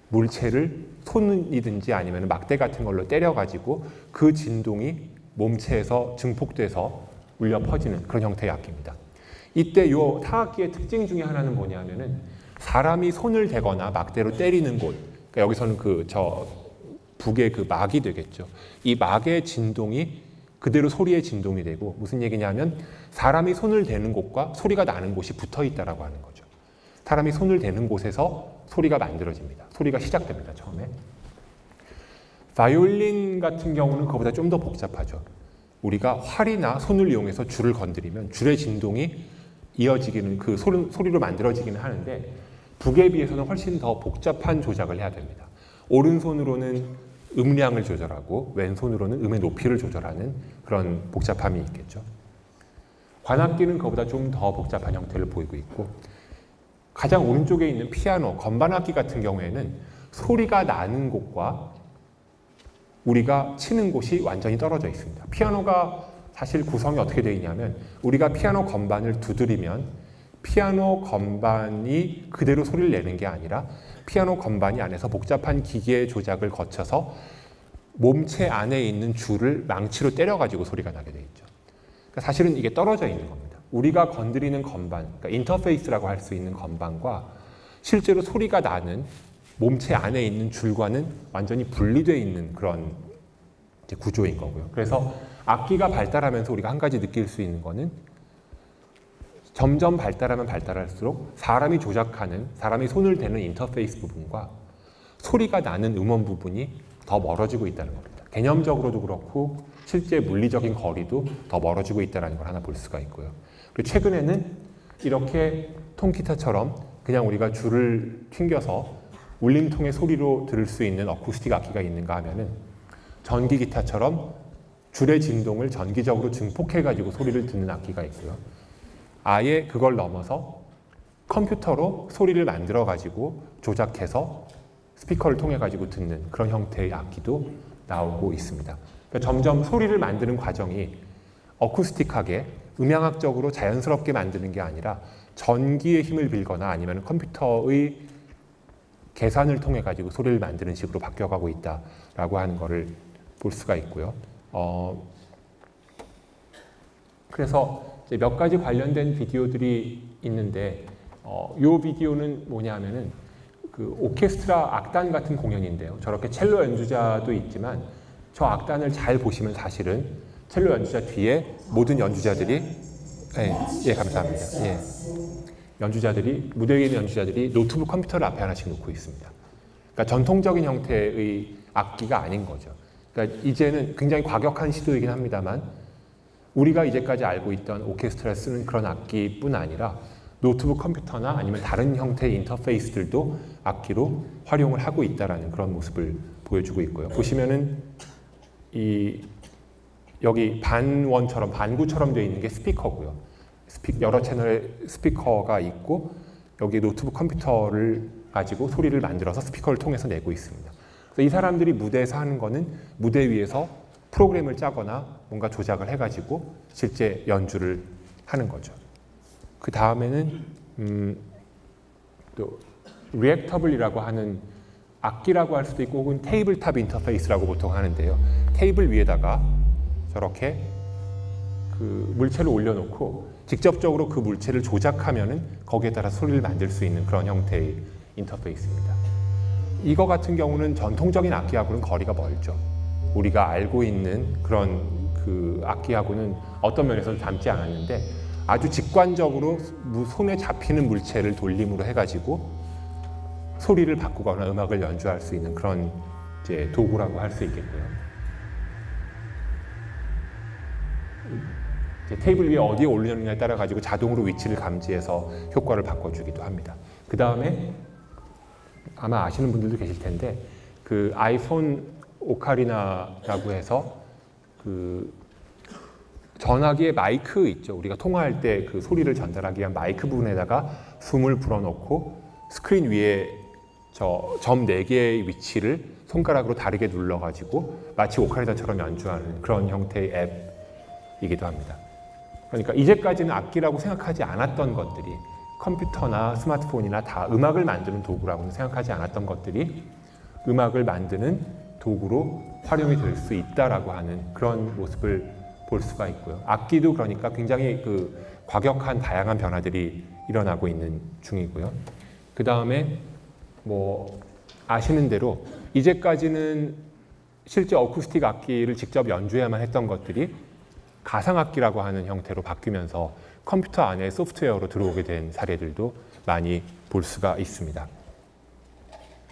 [SPEAKER 1] 물체를 손이든지 아니면 막대 같은 걸로 때려가지고 그 진동이 몸체에서 증폭돼서 울려 퍼지는 그런 형태의 악기입니다. 이때 이 타악기의 특징 중에 하나는 뭐냐면은 사람이 손을 대거나 막대로 때리는 곳, 그러니까 여기서는 저 북의 그 막이 되겠죠. 이 막의 진동이 그대로 소리의 진동이 되고, 무슨 얘기냐면 사람이 손을 대는 곳과 소리가 나는 곳이 붙어 있다라고 하는 거죠. 사람이 손을 대는 곳에서 소리가 만들어집니다. 소리가 시작됩니다. 처음에. 바이올린 같은 경우는 그거보다 좀 더 복잡하죠. 우리가 활이나 손을 이용해서 줄을 건드리면 줄의 진동이 이어지기는 그 소리로 만들어지기는 하는데 북에 비해서는 훨씬 더 복잡한 조작을 해야 됩니다. 오른손으로는 음량을 조절하고 왼손으로는 음의 높이를 조절하는 그런 복잡함이 있겠죠. 관악기는 그보다 좀 더 복잡한 형태를 보이고 있고, 가장 오른쪽에 있는 피아노, 건반악기 같은 경우에는 소리가 나는 곳과 우리가 치는 곳이 완전히 떨어져 있습니다. 피아노가 사실 구성이 어떻게 되어 있냐면 우리가 피아노 건반을 두드리면 피아노 건반이 그대로 소리를 내는 게 아니라 피아노 건반이 안에서 복잡한 기계 조작을 거쳐서 몸체 안에 있는 줄을 망치로 때려가지고 소리가 나게 돼 있죠. 그러니까 사실은 이게 떨어져 있는 겁니다. 우리가 건드리는 건반, 그러니까 인터페이스라고 할 수 있는 건반과 실제로 소리가 나는 몸체 안에 있는 줄과는 완전히 분리되어 있는 그런 구조인 거고요. 그래서 악기가 발달하면서 우리가 한 가지 느낄 수 있는 거는 점점 발달하면 발달할수록 사람이 조작하는, 사람이 손을 대는 인터페이스 부분과 소리가 나는 음원 부분이 더 멀어지고 있다는 겁니다. 개념적으로도 그렇고 실제 물리적인 거리도 더 멀어지고 있다는 걸 하나 볼 수가 있고요. 그리고 최근에는 이렇게 통기타처럼 그냥 우리가 줄을 튕겨서 울림통의 소리로 들을 수 있는 어쿠스틱 악기가 있는가 하면은 전기 기타처럼 줄의 진동을 전기적으로 증폭해가지고 소리를 듣는 악기가 있고요. 아예 그걸 넘어서 컴퓨터로 소리를 만들어가지고 조작해서 스피커를 통해가지고 듣는 그런 형태의 악기도 나오고 있습니다. 그러니까 점점 소리를 만드는 과정이 어쿠스틱하게 음향학적으로 자연스럽게 만드는 게 아니라 전기의 힘을 빌거나 아니면 컴퓨터의 계산을 통해 가지고 소리를 만드는 식으로 바뀌어가고 있다라고 하는 것을 볼 수가 있고요. 그래서 이제 몇 가지 관련된 비디오들이 있는데 이 비디오는 뭐냐면은 그 오케스트라 악단 같은 공연인데요. 저렇게 첼로 연주자도 있지만 저 악단을 잘 보시면 사실은 첼로 연주자 뒤에 모든 연주자들이 예, 감사합니다. 예. 연주자들이, 무대에 있는 연주자들이 노트북 컴퓨터를 앞에 하나씩 놓고 있습니다. 그러니까 전통적인 형태의 악기가 아닌 거죠. 그러니까 이제는 굉장히 과격한 시도이긴 합니다만 우리가 이제까지 알고 있던 오케스트라를 쓰는 그런 악기뿐 아니라 노트북 컴퓨터나 아니면 다른 형태의 인터페이스들도 악기로 활용을 하고 있다는 그런 모습을 보여주고 있고요. 보시면은 여기 반원처럼, 반구처럼 되어 있는 게 스피커고요. 여러 채널의 스피커가 있고 여기 노트북 컴퓨터를 가지고 소리를 만들어서 스피커를 통해서 내고 있습니다. 그래서 이 사람들이 무대에서 하는 거는 무대 위에서 프로그램을 짜거나 뭔가 조작을 해가지고 실제 연주를 하는 거죠. 그 다음에는 또 리액터블이라고 하는 악기라고 할 수도 있고 혹은 테이블탑 인터페이스라고 보통 하는데요. 테이블 위에다가 저렇게 그 물체를 올려놓고 직접적으로 그 물체를 조작하면은 거기에 따라 소리를 만들 수 있는 그런 형태의 인터페이스입니다. 이거 같은 경우는 전통적인 악기하고는 거리가 멀죠. 우리가 알고 있는 그런 그 악기하고는 어떤 면에서도 닮지 않았는데 아주 직관적으로 손에 잡히는 물체를 돌림으로 해가지고 소리를 바꾸거나 음악을 연주할 수 있는 그런 이제 도구라고 할 수 있겠고요. 테이블 위에 어디에 올리느냐에 따라 가지고 자동으로 위치를 감지해서 효과를 바꿔주기도 합니다. 그 다음에 아마 아시는 분들도 계실 텐데 그 아이폰 오카리나라고 해서 그 전화기의 마이크 있죠. 우리가 통화할 때 그 소리를 전달하기 위한 마이크 부분에다가 숨을 불어넣고 스크린 위에 저 점 4개의 위치를 손가락으로 다르게 눌러가지고 마치 오카리나처럼 연주하는 그런 형태의 앱이기도 합니다. 그러니까 이제까지는 악기라고 생각하지 않았던 것들이 컴퓨터나 스마트폰이나 다 음악을 만드는 도구라고는 생각하지 않았던 것들이 음악을 만드는 도구로 활용이 될 수 있다라고 하는 그런 모습을 볼 수가 있고요. 악기도 그러니까 굉장히 그 과격한 다양한 변화들이 일어나고 있는 중이고요. 그 다음에 뭐 아시는 대로 이제까지는 실제 어쿠스틱 악기를 직접 연주해야만 했던 것들이 가상악기라고 하는 형태로 바뀌면서 컴퓨터 안에 소프트웨어로 들어오게 된 사례들도 많이 볼 수가 있습니다.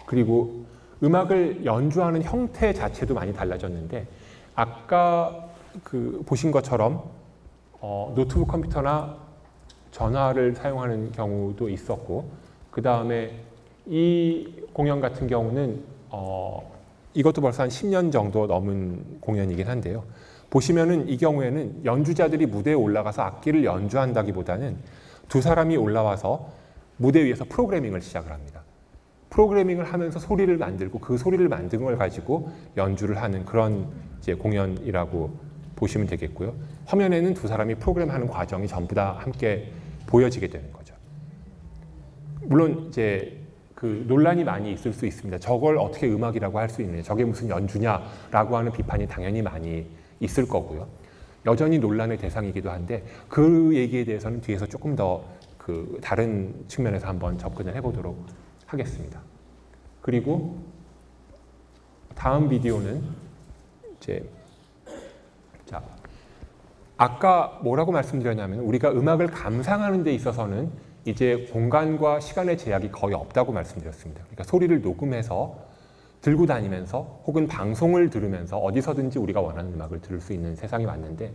[SPEAKER 1] 그리고 음악을 연주하는 형태 자체도 많이 달라졌는데 아까 그 보신 것처럼 노트북 컴퓨터나 전화를 사용하는 경우도 있었고 그 다음에 이 공연 같은 경우는 이것도 벌써 한 10년 정도 넘은 공연이긴 한데요. 보시면은 이 경우에는 연주자들이 무대에 올라가서 악기를 연주한다기보다는 두 사람이 올라와서 무대 위에서 프로그래밍을 시작을 합니다. 프로그래밍을 하면서 소리를 만들고 그 소리를 만든 걸 가지고 연주를 하는 그런 이제 공연이라고 보시면 되겠고요. 화면에는 두 사람이 프로그램하는 과정이 전부 다 함께 보여지게 되는 거죠. 물론 이제 그 논란이 많이 있을 수 있습니다. 저걸 어떻게 음악이라고 할 수 있느냐, 저게 무슨 연주냐라고 하는 비판이 당연히 많이 있을 거고요. 여전히 논란의 대상이기도 한데 그 얘기에 대해서는 뒤에서 조금 더 그 다른 측면에서 한번 접근을 해보도록 하겠습니다. 그리고 다음 비디오는 이제 자 아까 뭐라고 말씀드렸냐면 우리가 음악을 감상하는 데 있어서는 이제 공간과 시간의 제약이 거의 없다고 말씀드렸습니다. 그러니까 소리를 녹음해서 들고 다니면서 혹은 방송을 들으면서 어디서든지 우리가 원하는 음악을 들을 수 있는 세상이 왔는데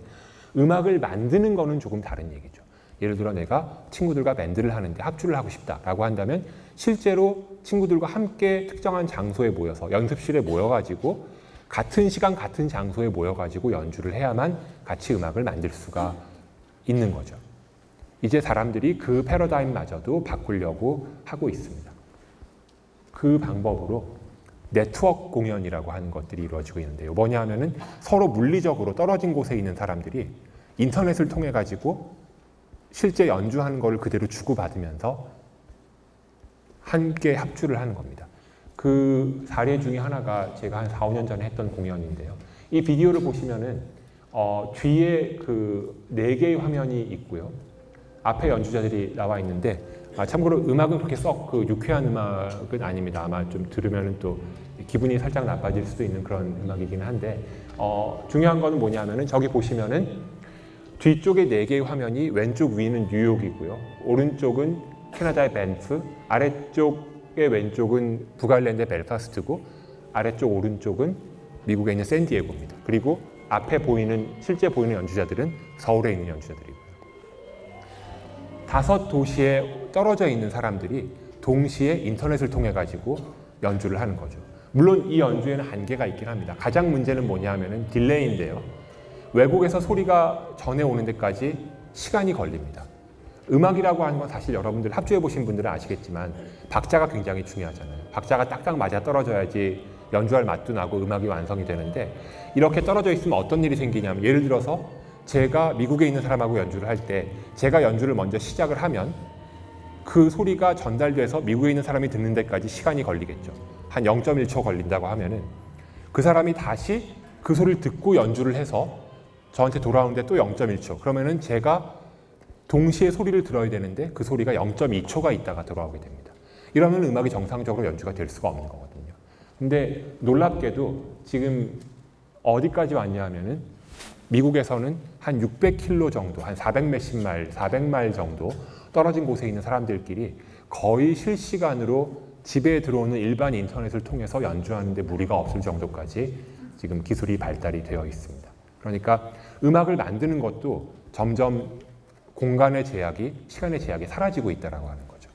[SPEAKER 1] 음악을 만드는 거는 조금 다른 얘기죠. 예를 들어 내가 친구들과 밴드를 하는데 합주를 하고 싶다라고 한다면 실제로 친구들과 함께 특정한 장소에 모여서 연습실에 모여가지고 같은 시간 같은 장소에 모여가지고 연주를 해야만 같이 음악을 만들 수가 있는 거죠. 이제 사람들이 그 패러다임마저도 바꾸려고 하고 있습니다. 그 방법으로 네트워크 공연이라고 하는 것들이 이루어지고 있는데요. 뭐냐 하면은 서로 물리적으로 떨어진 곳에 있는 사람들이 인터넷을 통해 가지고 실제 연주하는 거를 그대로 주고받으면서 함께 합주를 하는 겁니다. 그 사례 중에 하나가 제가 한 4, 5년 전에 했던 공연인데요. 이 비디오를 보시면은 뒤에 그 4개의 화면이 있고요. 앞에 연주자들이 나와 있는데 참고로 음악은 그렇게 썩 그 유쾌한 음악은 아닙니다. 아마 좀 들으면 또 기분이 살짝 나빠질 수도 있는 그런 음악이긴 한데 중요한 거는 뭐냐면은 저기 보시면은 뒤쪽에 4개의 화면이 왼쪽 위는 뉴욕이고요. 오른쪽은 캐나다의 밴프, 아래쪽의 왼쪽은 북아일랜드의 벨파스트고 아래쪽 오른쪽은 미국에 있는 샌디에고입니다. 그리고 앞에 보이는 실제 보이는 연주자들은 서울에 있는 연주자들이고요. 5도시에 떨어져 있는 사람들이 동시에 인터넷을 통해 가지고 연주를 하는 거죠. 물론 이 연주에는 한계가 있긴 합니다. 가장 문제는 뭐냐 하면은 딜레이인데요. 외국에서 소리가 전해오는 데까지 시간이 걸립니다. 음악이라고 하는 건 사실 여러분들 합주해 보신 분들은 아시겠지만 박자가 굉장히 중요하잖아요. 박자가 딱딱 맞아 떨어져야지 연주할 맛도 나고 음악이 완성이 되는데 이렇게 떨어져 있으면 어떤 일이 생기냐면 예를 들어서 제가 미국에 있는 사람하고 연주를 할 때 제가 연주를 먼저 시작을 하면 그 소리가 전달돼서 미국에 있는 사람이 듣는 데까지 시간이 걸리겠죠. 한 0.1초 걸린다고 하면은 그 사람이 다시 그 소리를 듣고 연주를 해서 저한테 돌아오는데 또 0.1초. 그러면은 제가 동시에 소리를 들어야 되는데 그 소리가 0.2초가 있다가 돌아오게 됩니다. 이러면 음악이 정상적으로 연주가 될 수가 없는 거거든요. 근데 놀랍게도 지금 어디까지 왔냐 하면은 미국에서는 한 600km 정도, 한 400몇십 마일, 400마일 정도 떨어진 곳에 있는 사람들끼리 거의 실시간으로 집에 들어오는 일반 인터넷을 통해서 연주하는데 무리가 없을 정도까지 지금 기술이 발달이 되어 있습니다. 그러니까 음악을 만드는 것도 점점 공간의 제약이, 시간의 제약이 사라지고 있다고 하는 거죠.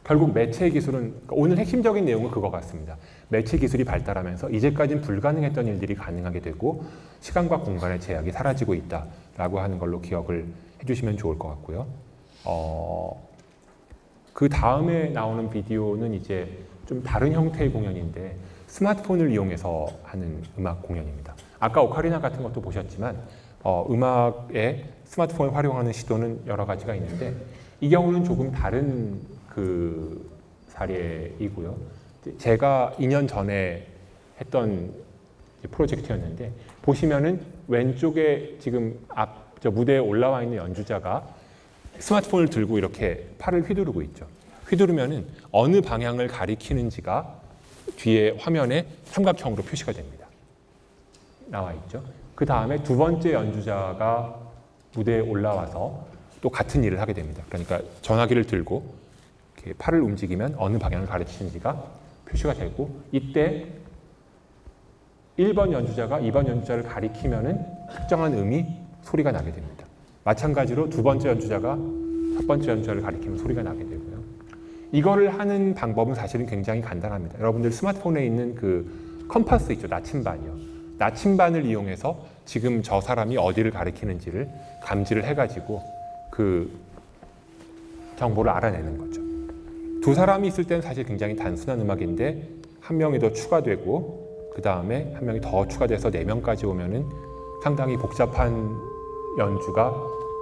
[SPEAKER 1] 결국 매체 기술은 오늘 핵심적인 내용은 그거 같습니다. 매체 기술이 발달하면서 이제까지는 불가능했던 일들이 가능하게 되고 시간과 공간의 제약이 사라지고 있다라고 하는 걸로 기억을 해주시면 좋을 것 같고요. 그 다음에 나오는 비디오는 이제 좀 다른 형태의 공연인데 스마트폰을 이용해서 하는 음악 공연입니다. 아까 오카리나 같은 것도 보셨지만 음악에 스마트폰을 활용하는 시도는 여러 가지가 있는데 이 경우는 조금 다른 그 사례이고요. 제가 2년 전에 했던 프로젝트였는데 보시면은 왼쪽에 지금 저 무대에 올라와 있는 연주자가 스마트폰을 들고 이렇게 팔을 휘두르고 있죠. 휘두르면은 어느 방향을 가리키는지가 뒤에 화면에 삼각형으로 표시가 됩니다. 나와 있죠. 그 다음에 두 번째 연주자가 무대에 올라와서 또 같은 일을 하게 됩니다. 그러니까 전화기를 들고 이렇게 팔을 움직이면 어느 방향을 가리키는지가 표시가 되고 이때 1번 연주자가 2번 연주자를 가리키면은 특정한 소리가 나게 됩니다. 마찬가지로 두 번째 연주자가 첫 번째 연주자를 가리키면 소리가 나게 되고요. 이거를 하는 방법은 사실은 굉장히 간단합니다. 여러분들 스마트폰에 있는 그 컴파스 있죠. 나침반이요. 나침반을 이용해서 지금 저 사람이 어디를 가리키는지를 감지를 해가지고 그 정보를 알아내는 거죠. 두 사람이 있을 때는 사실 굉장히 단순한 음악인데 한 명이 더 추가되고 그 다음에 한 명이 더 추가돼서 4명까지 오면은 상당히 복잡한 연주가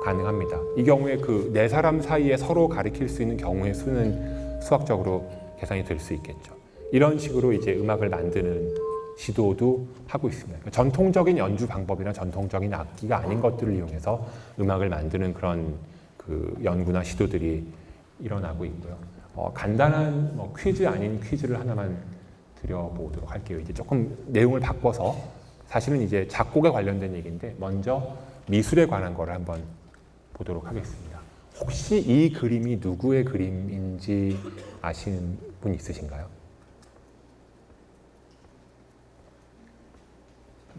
[SPEAKER 1] 가능합니다. 이 경우에 그 4사람 사이에 서로 가리킬 수 있는 경우의 수는 수학적으로 계산이 될 수 있겠죠. 이런 식으로 이제 음악을 만드는 시도도 하고 있습니다. 그러니까 전통적인 연주 방법이나 전통적인 악기가 아닌 것들을 이용해서 음악을 만드는 그런 그 연구나 시도들이 일어나고 있고요. 간단한 퀴즈 아닌 퀴즈를 하나만 드려보도록 할게요. 이제 조금 내용을 바꿔서 사실은 이제 작곡에 관련된 얘기인데 먼저 미술에 관한 거를 한번 보도록 하겠습니다. 혹시 이 그림이 누구의 그림인지 아시는 분 있으신가요?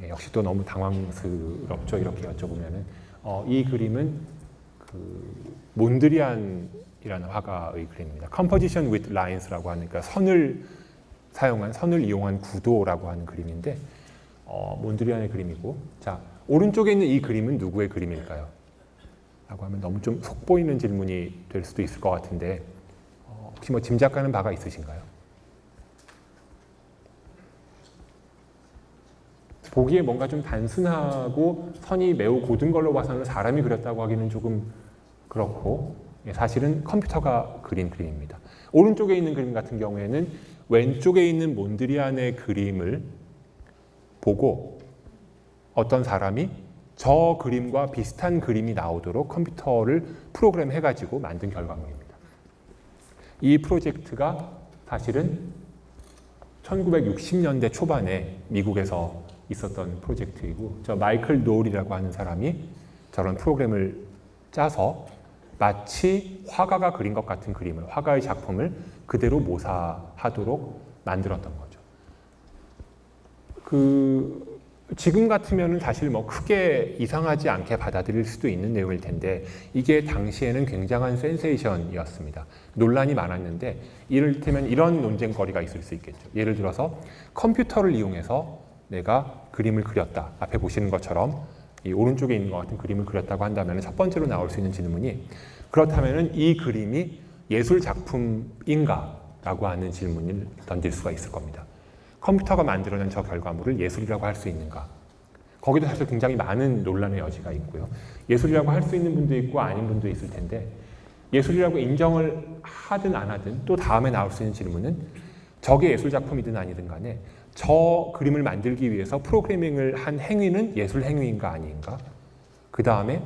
[SPEAKER 1] 예, 역시 또 너무 당황스럽죠. 이렇게 여쭤보면은 이 그림은 그 몬드리안이라는 화가의 그림입니다. Composition with Lines라고 하는 그러니까 선을 이용한 구도라고 하는 그림인데 몬드리안의 그림이고 자 오른쪽에 있는 이 그림은 누구의 그림일까요? 라고 하면 너무 좀 속보이는 질문이 될 수도 있을 것 같은데 혹시 짐작가는 바가 있으신가요? 보기에 뭔가 좀 단순하고 선이 매우 고든 걸로 봐서는 사람이 그렸다고 하기는 조금 그렇고 사실은 컴퓨터가 그린 그림입니다. 오른쪽에 있는 그림 같은 경우에는 왼쪽에 있는 몬드리안의 그림을 보고 어떤 사람이 저 그림과 비슷한 그림이 나오도록 컴퓨터를 프로그램해가지고 만든 결과물입니다. 이 프로젝트가 사실은 1960년대 초반에 미국에서 있었던 프로젝트이고 저 마이클 노울이라고 하는 사람이 저런 프로그램을 짜서 마치 화가가 그린 것 같은 그림을 화가의 작품을 그대로 모사하도록 만들었던 거죠. 지금 같으면은 사실 크게 이상하지 않게 받아들일 수도 있는 내용일 텐데 이게 당시에는 굉장한 센세이션이었습니다. 논란이 많았는데 이를테면 이런 논쟁거리가 있을 수 있겠죠. 예를 들어서 컴퓨터를 이용해서 내가 그림을 그렸다. 앞에 보시는 것처럼 이 오른쪽에 있는 것 같은 그림을 그렸다고 한다면 첫 번째로 나올 수 있는 질문이 그렇다면 이 그림이 예술 작품인가? 라고 하는 질문을 던질 수가 있을 겁니다. 컴퓨터가 만들어낸 저 결과물을 예술이라고 할 수 있는가? 거기도 사실 굉장히 많은 논란의 여지가 있고요. 예술이라고 할 수 있는 분도 있고 아닌 분도 있을 텐데 예술이라고 인정을 하든 안 하든 또 다음에 나올 수 있는 질문은 저게 예술 작품이든 아니든 간에 저 그림을 만들기 위해서 프로그래밍을 한 행위는 예술 행위인가 아닌가? 그 다음에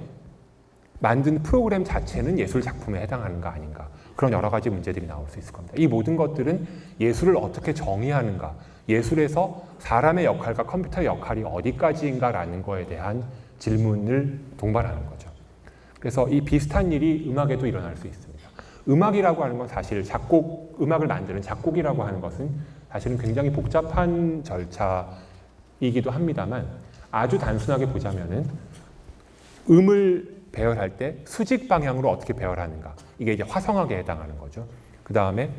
[SPEAKER 1] 만든 프로그램 자체는 예술 작품에 해당하는가 아닌가? 그런 여러 가지 문제들이 나올 수 있을 겁니다. 이 모든 것들은 예술을 어떻게 정의하는가? 예술에서 사람의 역할과 컴퓨터의 역할이 어디까지인가라는 거에 대한 질문을 동반하는 거죠. 그래서 이 비슷한 일이 음악에도 일어날 수 있습니다. 음악이라고 하는 건 사실 음악을 만드는 작곡이라고 하는 것은 사실은 굉장히 복잡한 절차이기도 합니다만 아주 단순하게 보자면은 음을 배열할 때 수직 방향으로 어떻게 배열하는가 이게 이제 화성학에 해당하는 거죠. 그 다음에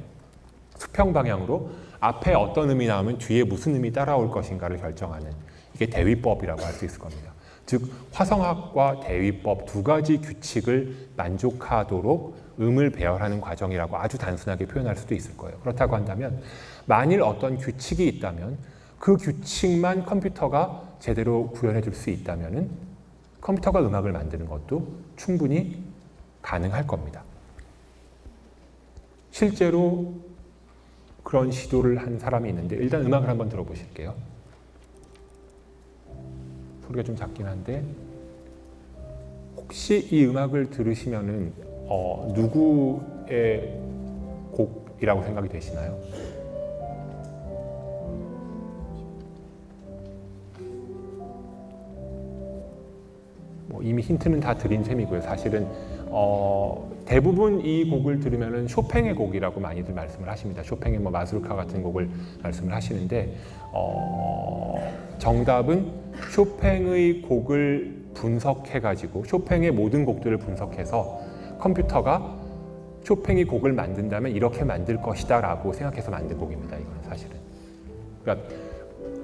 [SPEAKER 1] 수평 방향으로 앞에 어떤 음이 나오면 뒤에 무슨 음이 따라올 것인가를 결정하는, 이게 대위법이라고 할 수 있을 겁니다. 즉 화성학과 대위법 두 가지 규칙을 만족하도록 음을 배열하는 과정이라고 아주 단순하게 표현할 수도 있을 거예요. 그렇다고 한다면 만일 어떤 규칙이 있다면 그 규칙만 컴퓨터가 제대로 구현해 줄 수 있다면 컴퓨터가 음악을 만드는 것도 충분히 가능할 겁니다. 실제로 그런 시도를 한 사람이 있는데, 일단 음악을 한번 들어보실게요. 소리가 좀 작긴 한데, 혹시 이 음악을 들으시면은 누구의 곡이라고 생각이 되시나요? 뭐 이미 힌트는 다 드린 셈이고요. 사실은 대부분 이 곡을 들으면은 쇼팽의 곡이라고 많이들 말씀을 하십니다. 쇼팽의 뭐 마즈루카 같은 곡을 말씀을 하시는데, 정답은 쇼팽의 곡을 분석해가지고 쇼팽의 모든 곡들을 분석해서 컴퓨터가 쇼팽이 곡을 만든다면 이렇게 만들 것이다 라고 생각해서 만든 곡입니다. 이거는 사실은. 그러니까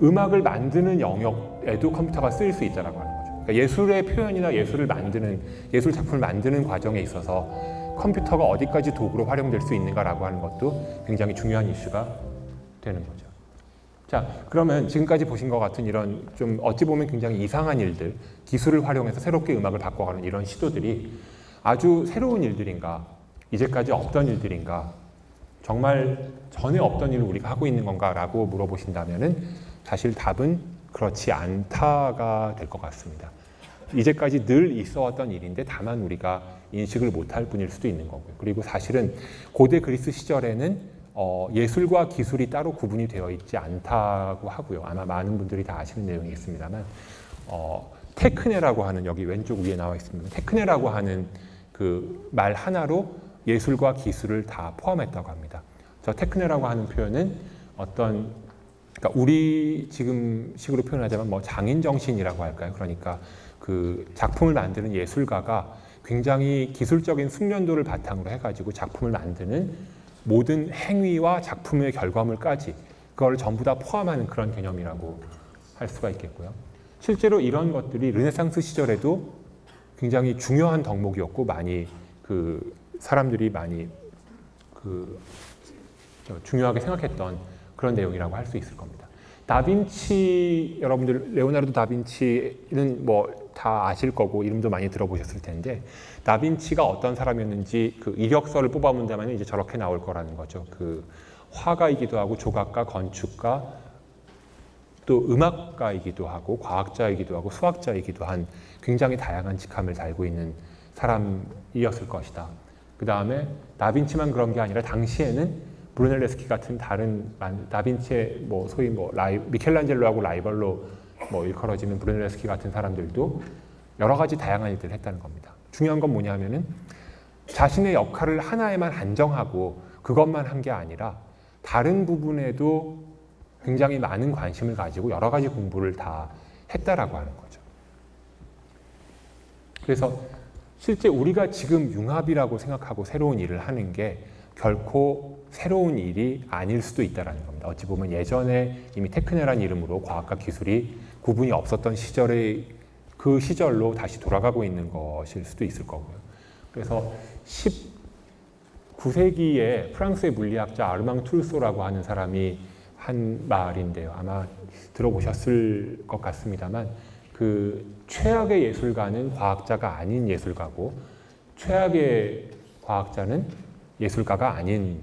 [SPEAKER 1] 음악을 만드는 영역에도 컴퓨터가 쓰일 수 있다라고 하는 거죠. 그러니까 예술의 표현이나 예술을 만드는, 예술 작품을 만드는 과정에 있어서 컴퓨터가 어디까지 도구로 활용될 수 있는가라고 하는 것도 굉장히 중요한 이슈가 되는 거죠. 자, 그러면 지금까지 보신 것 같은 이런 좀 어찌 보면 굉장히 이상한 일들, 기술을 활용해서 새롭게 음악을 바꿔가는 이런 시도들이 아주 새로운 일들인가, 이제까지 없던 일들인가, 정말 전에 없던 일을 우리가 하고 있는 건가라고 물어보신다면은 사실 답은 그렇지 않다가 될 것 같습니다. 이제까지 늘 있어왔던 일인데 다만 우리가 인식을 못할 뿐일 수도 있는 거고요. 그리고 사실은 고대 그리스 시절에는 예술과 기술이 따로 구분이 되어 있지 않다고 하고요. 아마 많은 분들이 다 아시는 내용이겠습니다만, 테크네라고 하는, 여기 왼쪽 위에 나와 있습니다. 테크네라고 하는 그 말 하나로 예술과 기술을 다 포함했다고 합니다. 저 테크네라고 하는 표현은 어떤, 그러니까 우리 지금 식으로 표현하자면 뭐 장인 정신이라고 할까요? 그러니까 그 작품을 만드는 예술가가 굉장히 기술적인 숙련도를 바탕으로 해가지고 작품을 만드는 모든 행위와 작품의 결과물까지 그걸 전부 다 포함하는 그런 개념이라고 할 수가 있겠고요. 실제로 이런 것들이 르네상스 시절에도 굉장히 중요한 덕목이었고 많이 사람들이 많이 중요하게 생각했던 그런 내용이라고 할 수 있을 겁니다. 다빈치, 여러분들 레오나르도 다빈치는 뭐 다 아실 거고 이름도 많이 들어보셨을 텐데, 다빈치가 어떤 사람이었는지 그 이력서를 뽑아본다면 이제 저렇게 나올 거라는 거죠. 그 화가이기도 하고 조각가, 건축가, 또 음악가이기도 하고 과학자이기도 하고 수학자이기도 한 굉장히 다양한 직함을 달고 있는 사람이었을 것이다. 그 다음에 다빈치만 그런 게 아니라 당시에는 브루넬레스키 같은 다른 다빈치의 뭐 소위 뭐 미켈란젤로하고 라이벌로 뭐 일컬어지는 브루넬레스키 같은 사람들도 여러 가지 다양한 일들을 했다는 겁니다. 중요한 건 뭐냐면은 자신의 역할을 하나에만 한정하고 그것만 한 게 아니라 다른 부분에도 굉장히 많은 관심을 가지고 여러 가지 공부를 다 했다라고 하는 거죠. 그래서 실제 우리가 지금 융합이라고 생각하고 새로운 일을 하는 게 결코 새로운 일이 아닐 수도 있다는 겁니다. 어찌 보면 예전에 이미 테크네라는 이름으로 과학과 기술이 구분이 없었던 시절의 그 시절로 다시 돌아가고 있는 것일 수도 있을 거고요. 그래서 19세기에 프랑스의 물리학자 아르망 툴소라고 하는 사람이 한 말인데요. 아마 들어보셨을 것 같습니다만, 그 최악의 예술가는 과학자가 아닌 예술가고 최악의 과학자는 예술가가 아닌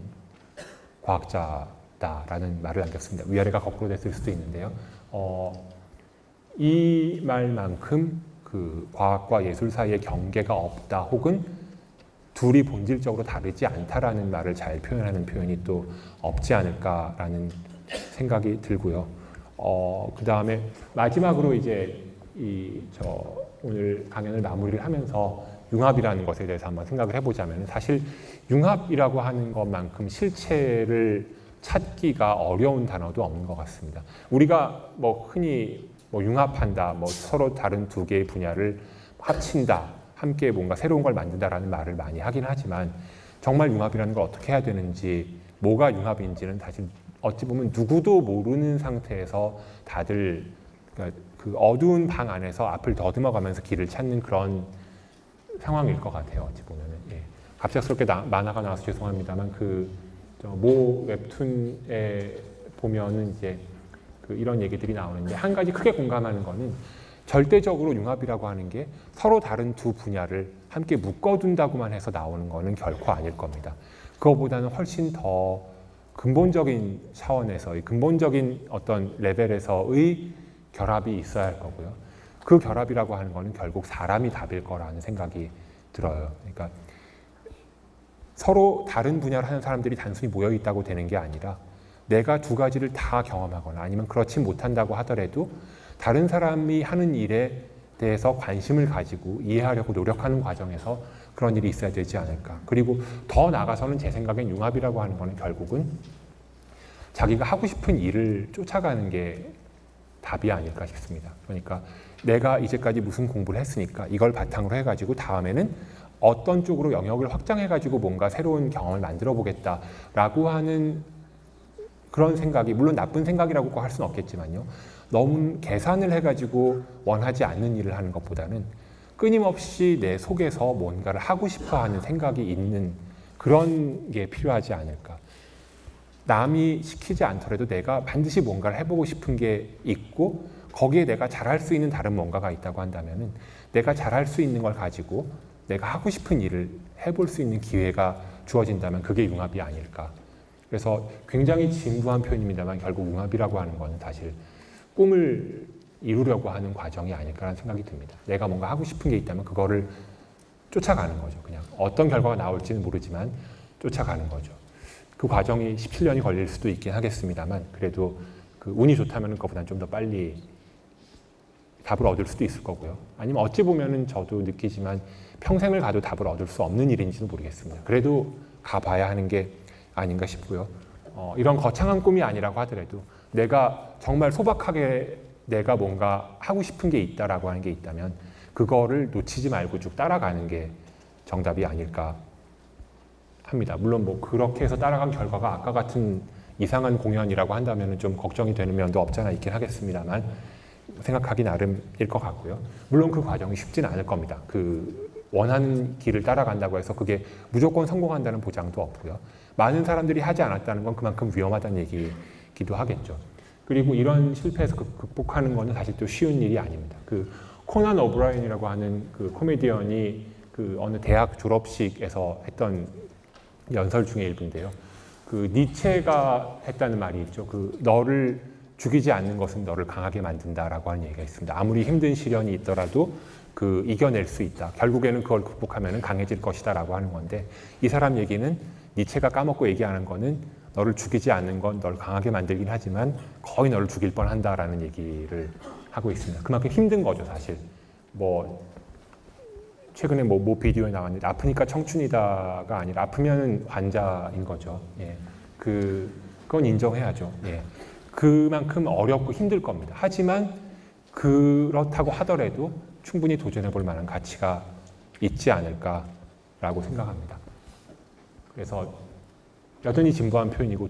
[SPEAKER 1] 과학자다라는 말을 남겼습니다. 위아래가 거꾸로 됐을 수도 있는데요. 이 말만큼 그 과학과 예술 사이에 경계가 없다, 혹은 둘이 본질적으로 다르지 않다라는 말을 잘 표현하는 표현이 또 없지 않을까라는 생각이 들고요. 그 다음에 마지막으로 이제 오늘 강연을 마무리를 하면서 융합이라는 것에 대해서 한번 생각을 해보자면, 사실 융합이라고 하는 것만큼 실체를 찾기가 어려운 단어도 없는 것 같습니다. 우리가 뭐 흔히 뭐 융합한다, 뭐 서로 다른 두 개의 분야를 합친다, 함께 뭔가 새로운 걸 만든다라는 말을 많이 하긴 하지만, 정말 융합이라는 걸 어떻게 해야 되는지, 뭐가 융합인지는 사실 어찌 보면 누구도 모르는 상태에서 다들 그러니까 그 어두운 방 안에서 앞을 더듬어가면서 길을 찾는 그런 상황일 것 같아요. 어찌 보면은. 예. 갑작스럽게 만화가 나와서 죄송합니다만 모 웹툰에 보면은 이제 이런 얘기들이 나오는데 한 가지 크게 공감하는 거는 절대적으로 융합이라고 하는 게 서로 다른 두 분야를 함께 묶어둔다고만 해서 나오는 거는 결코 아닐 겁니다. 그거보다는 훨씬 더 근본적인 차원에서의 근본적인 어떤 레벨에서의 결합이 있어야 할 거고요. 그 결합이라고 하는 거는 결국 사람이 답일 거라는 생각이 들어요. 그러니까 서로 다른 분야를 하는 사람들이 단순히 모여 있다고 되는 게 아니라 내가 두 가지를 다 경험하거나 아니면 그렇지 못한다고 하더라도 다른 사람이 하는 일에 대해서 관심을 가지고 이해하려고 노력하는 과정에서 그런 일이 있어야 되지 않을까. 그리고 더 나아가서는 제 생각엔 융합이라고 하는 거는 결국은 자기가 하고 싶은 일을 쫓아가는 게 답이 아닐까 싶습니다. 그러니까 내가 이제까지 무슨 공부를 했으니까 이걸 바탕으로 해가지고 다음에는 어떤 쪽으로 영역을 확장해가지고 뭔가 새로운 경험을 만들어 보겠다라고 하는 그런 생각이, 물론 나쁜 생각이라고 꼭 할 수는 없겠지만요. 너무 계산을 해가지고 원하지 않는 일을 하는 것보다는 끊임없이 내 속에서 뭔가를 하고 싶어 하는 생각이 있는 그런 게 필요하지 않을까. 남이 시키지 않더라도 내가 반드시 뭔가를 해보고 싶은 게 있고 거기에 내가 잘할 수 있는 다른 뭔가가 있다고 한다면은 내가 잘할 수 있는 걸 가지고 내가 하고 싶은 일을 해볼 수 있는 기회가 주어진다면 그게 융합이 아닐까. 그래서 굉장히 진부한 표현입니다만 결국 융합이라고 하는 건 사실 꿈을 이루려고 하는 과정이 아닐까라는 생각이 듭니다. 내가 뭔가 하고 싶은 게 있다면 그거를 쫓아가는 거죠. 그냥 어떤 결과가 나올지는 모르지만 쫓아가는 거죠. 그 과정이 17년이 걸릴 수도 있긴 하겠습니다만 그래도 그 운이 좋다면 그것보다는 좀 더 빨리 답을 얻을 수도 있을 거고요. 아니면 어찌 보면은 저도 느끼지만 평생을 가도 답을 얻을 수 없는 일인지도 모르겠습니다. 그래도 가봐야 하는 게 아닌가 싶고요. 이런 거창한 꿈이 아니라고 하더라도 내가 정말 소박하게 내가 뭔가 하고 싶은 게 있다라고 하는 게 있다면 그거를 놓치지 말고 쭉 따라가는 게 정답이 아닐까 합니다. 물론 뭐 그렇게 해서 따라간 결과가 아까 같은 이상한 공연이라고 한다면 좀 걱정이 되는 면도 없잖아 있긴 하겠습니다만 생각하기 나름일 것 같고요. 물론 그 과정이 쉽지는 않을 겁니다. 그 원하는 길을 따라간다고 해서 그게 무조건 성공한다는 보장도 없고요. 많은 사람들이 하지 않았다는 건 그만큼 위험하다는 얘기기도 하겠죠. 그리고 이런 실패에서 극복하는 거는 사실 또 쉬운 일이 아닙니다. 그 코난 오브라이언이라고 하는 그 코미디언이 그 어느 대학 졸업식에서 했던 연설 중에 일부인데요. 그 니체가 했다는 말이 있죠. 그 너를 죽이지 않는 것은 너를 강하게 만든다라고 하는 얘기가 있습니다. 아무리 힘든 시련이 있더라도 그 이겨낼 수 있다. 결국에는 그걸 극복하면 강해질 것이다라고 하는 건데 이 사람 얘기는 니체가 까먹고 얘기하는 거는 너를 죽이지 않는 건 너를 강하게 만들긴 하지만 거의 너를 죽일 뻔한다라는 얘기를 하고 있습니다. 그만큼 힘든 거죠, 사실. 뭐 최근에 뭐 비디오에 나왔는데 아프니까 청춘이다가 아니라 아프면 환자인 거죠. 예, 그건 인정해야죠. 예, 그만큼 어렵고 힘들 겁니다. 하지만 그렇다고 하더라도 충분히 도전해 볼 만한 가치가 있지 않을까라고 생각합니다. 그래서 여전히 진부한 표현이고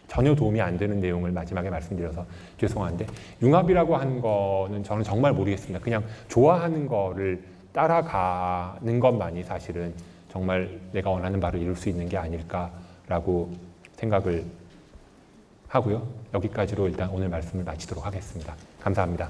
[SPEAKER 1] 전혀 도움이 안 되는 내용을 마지막에 말씀드려서 죄송한데 융합이라고 하는 거는 저는 정말 모르겠습니다. 그냥 좋아하는 거를 따라가는 것만이 사실은 정말 내가 원하는 바를 이룰 수 있는 게 아닐까라고 생각을 하고요. 여기까지로 일단 오늘 말씀을 마치도록 하겠습니다. 감사합니다.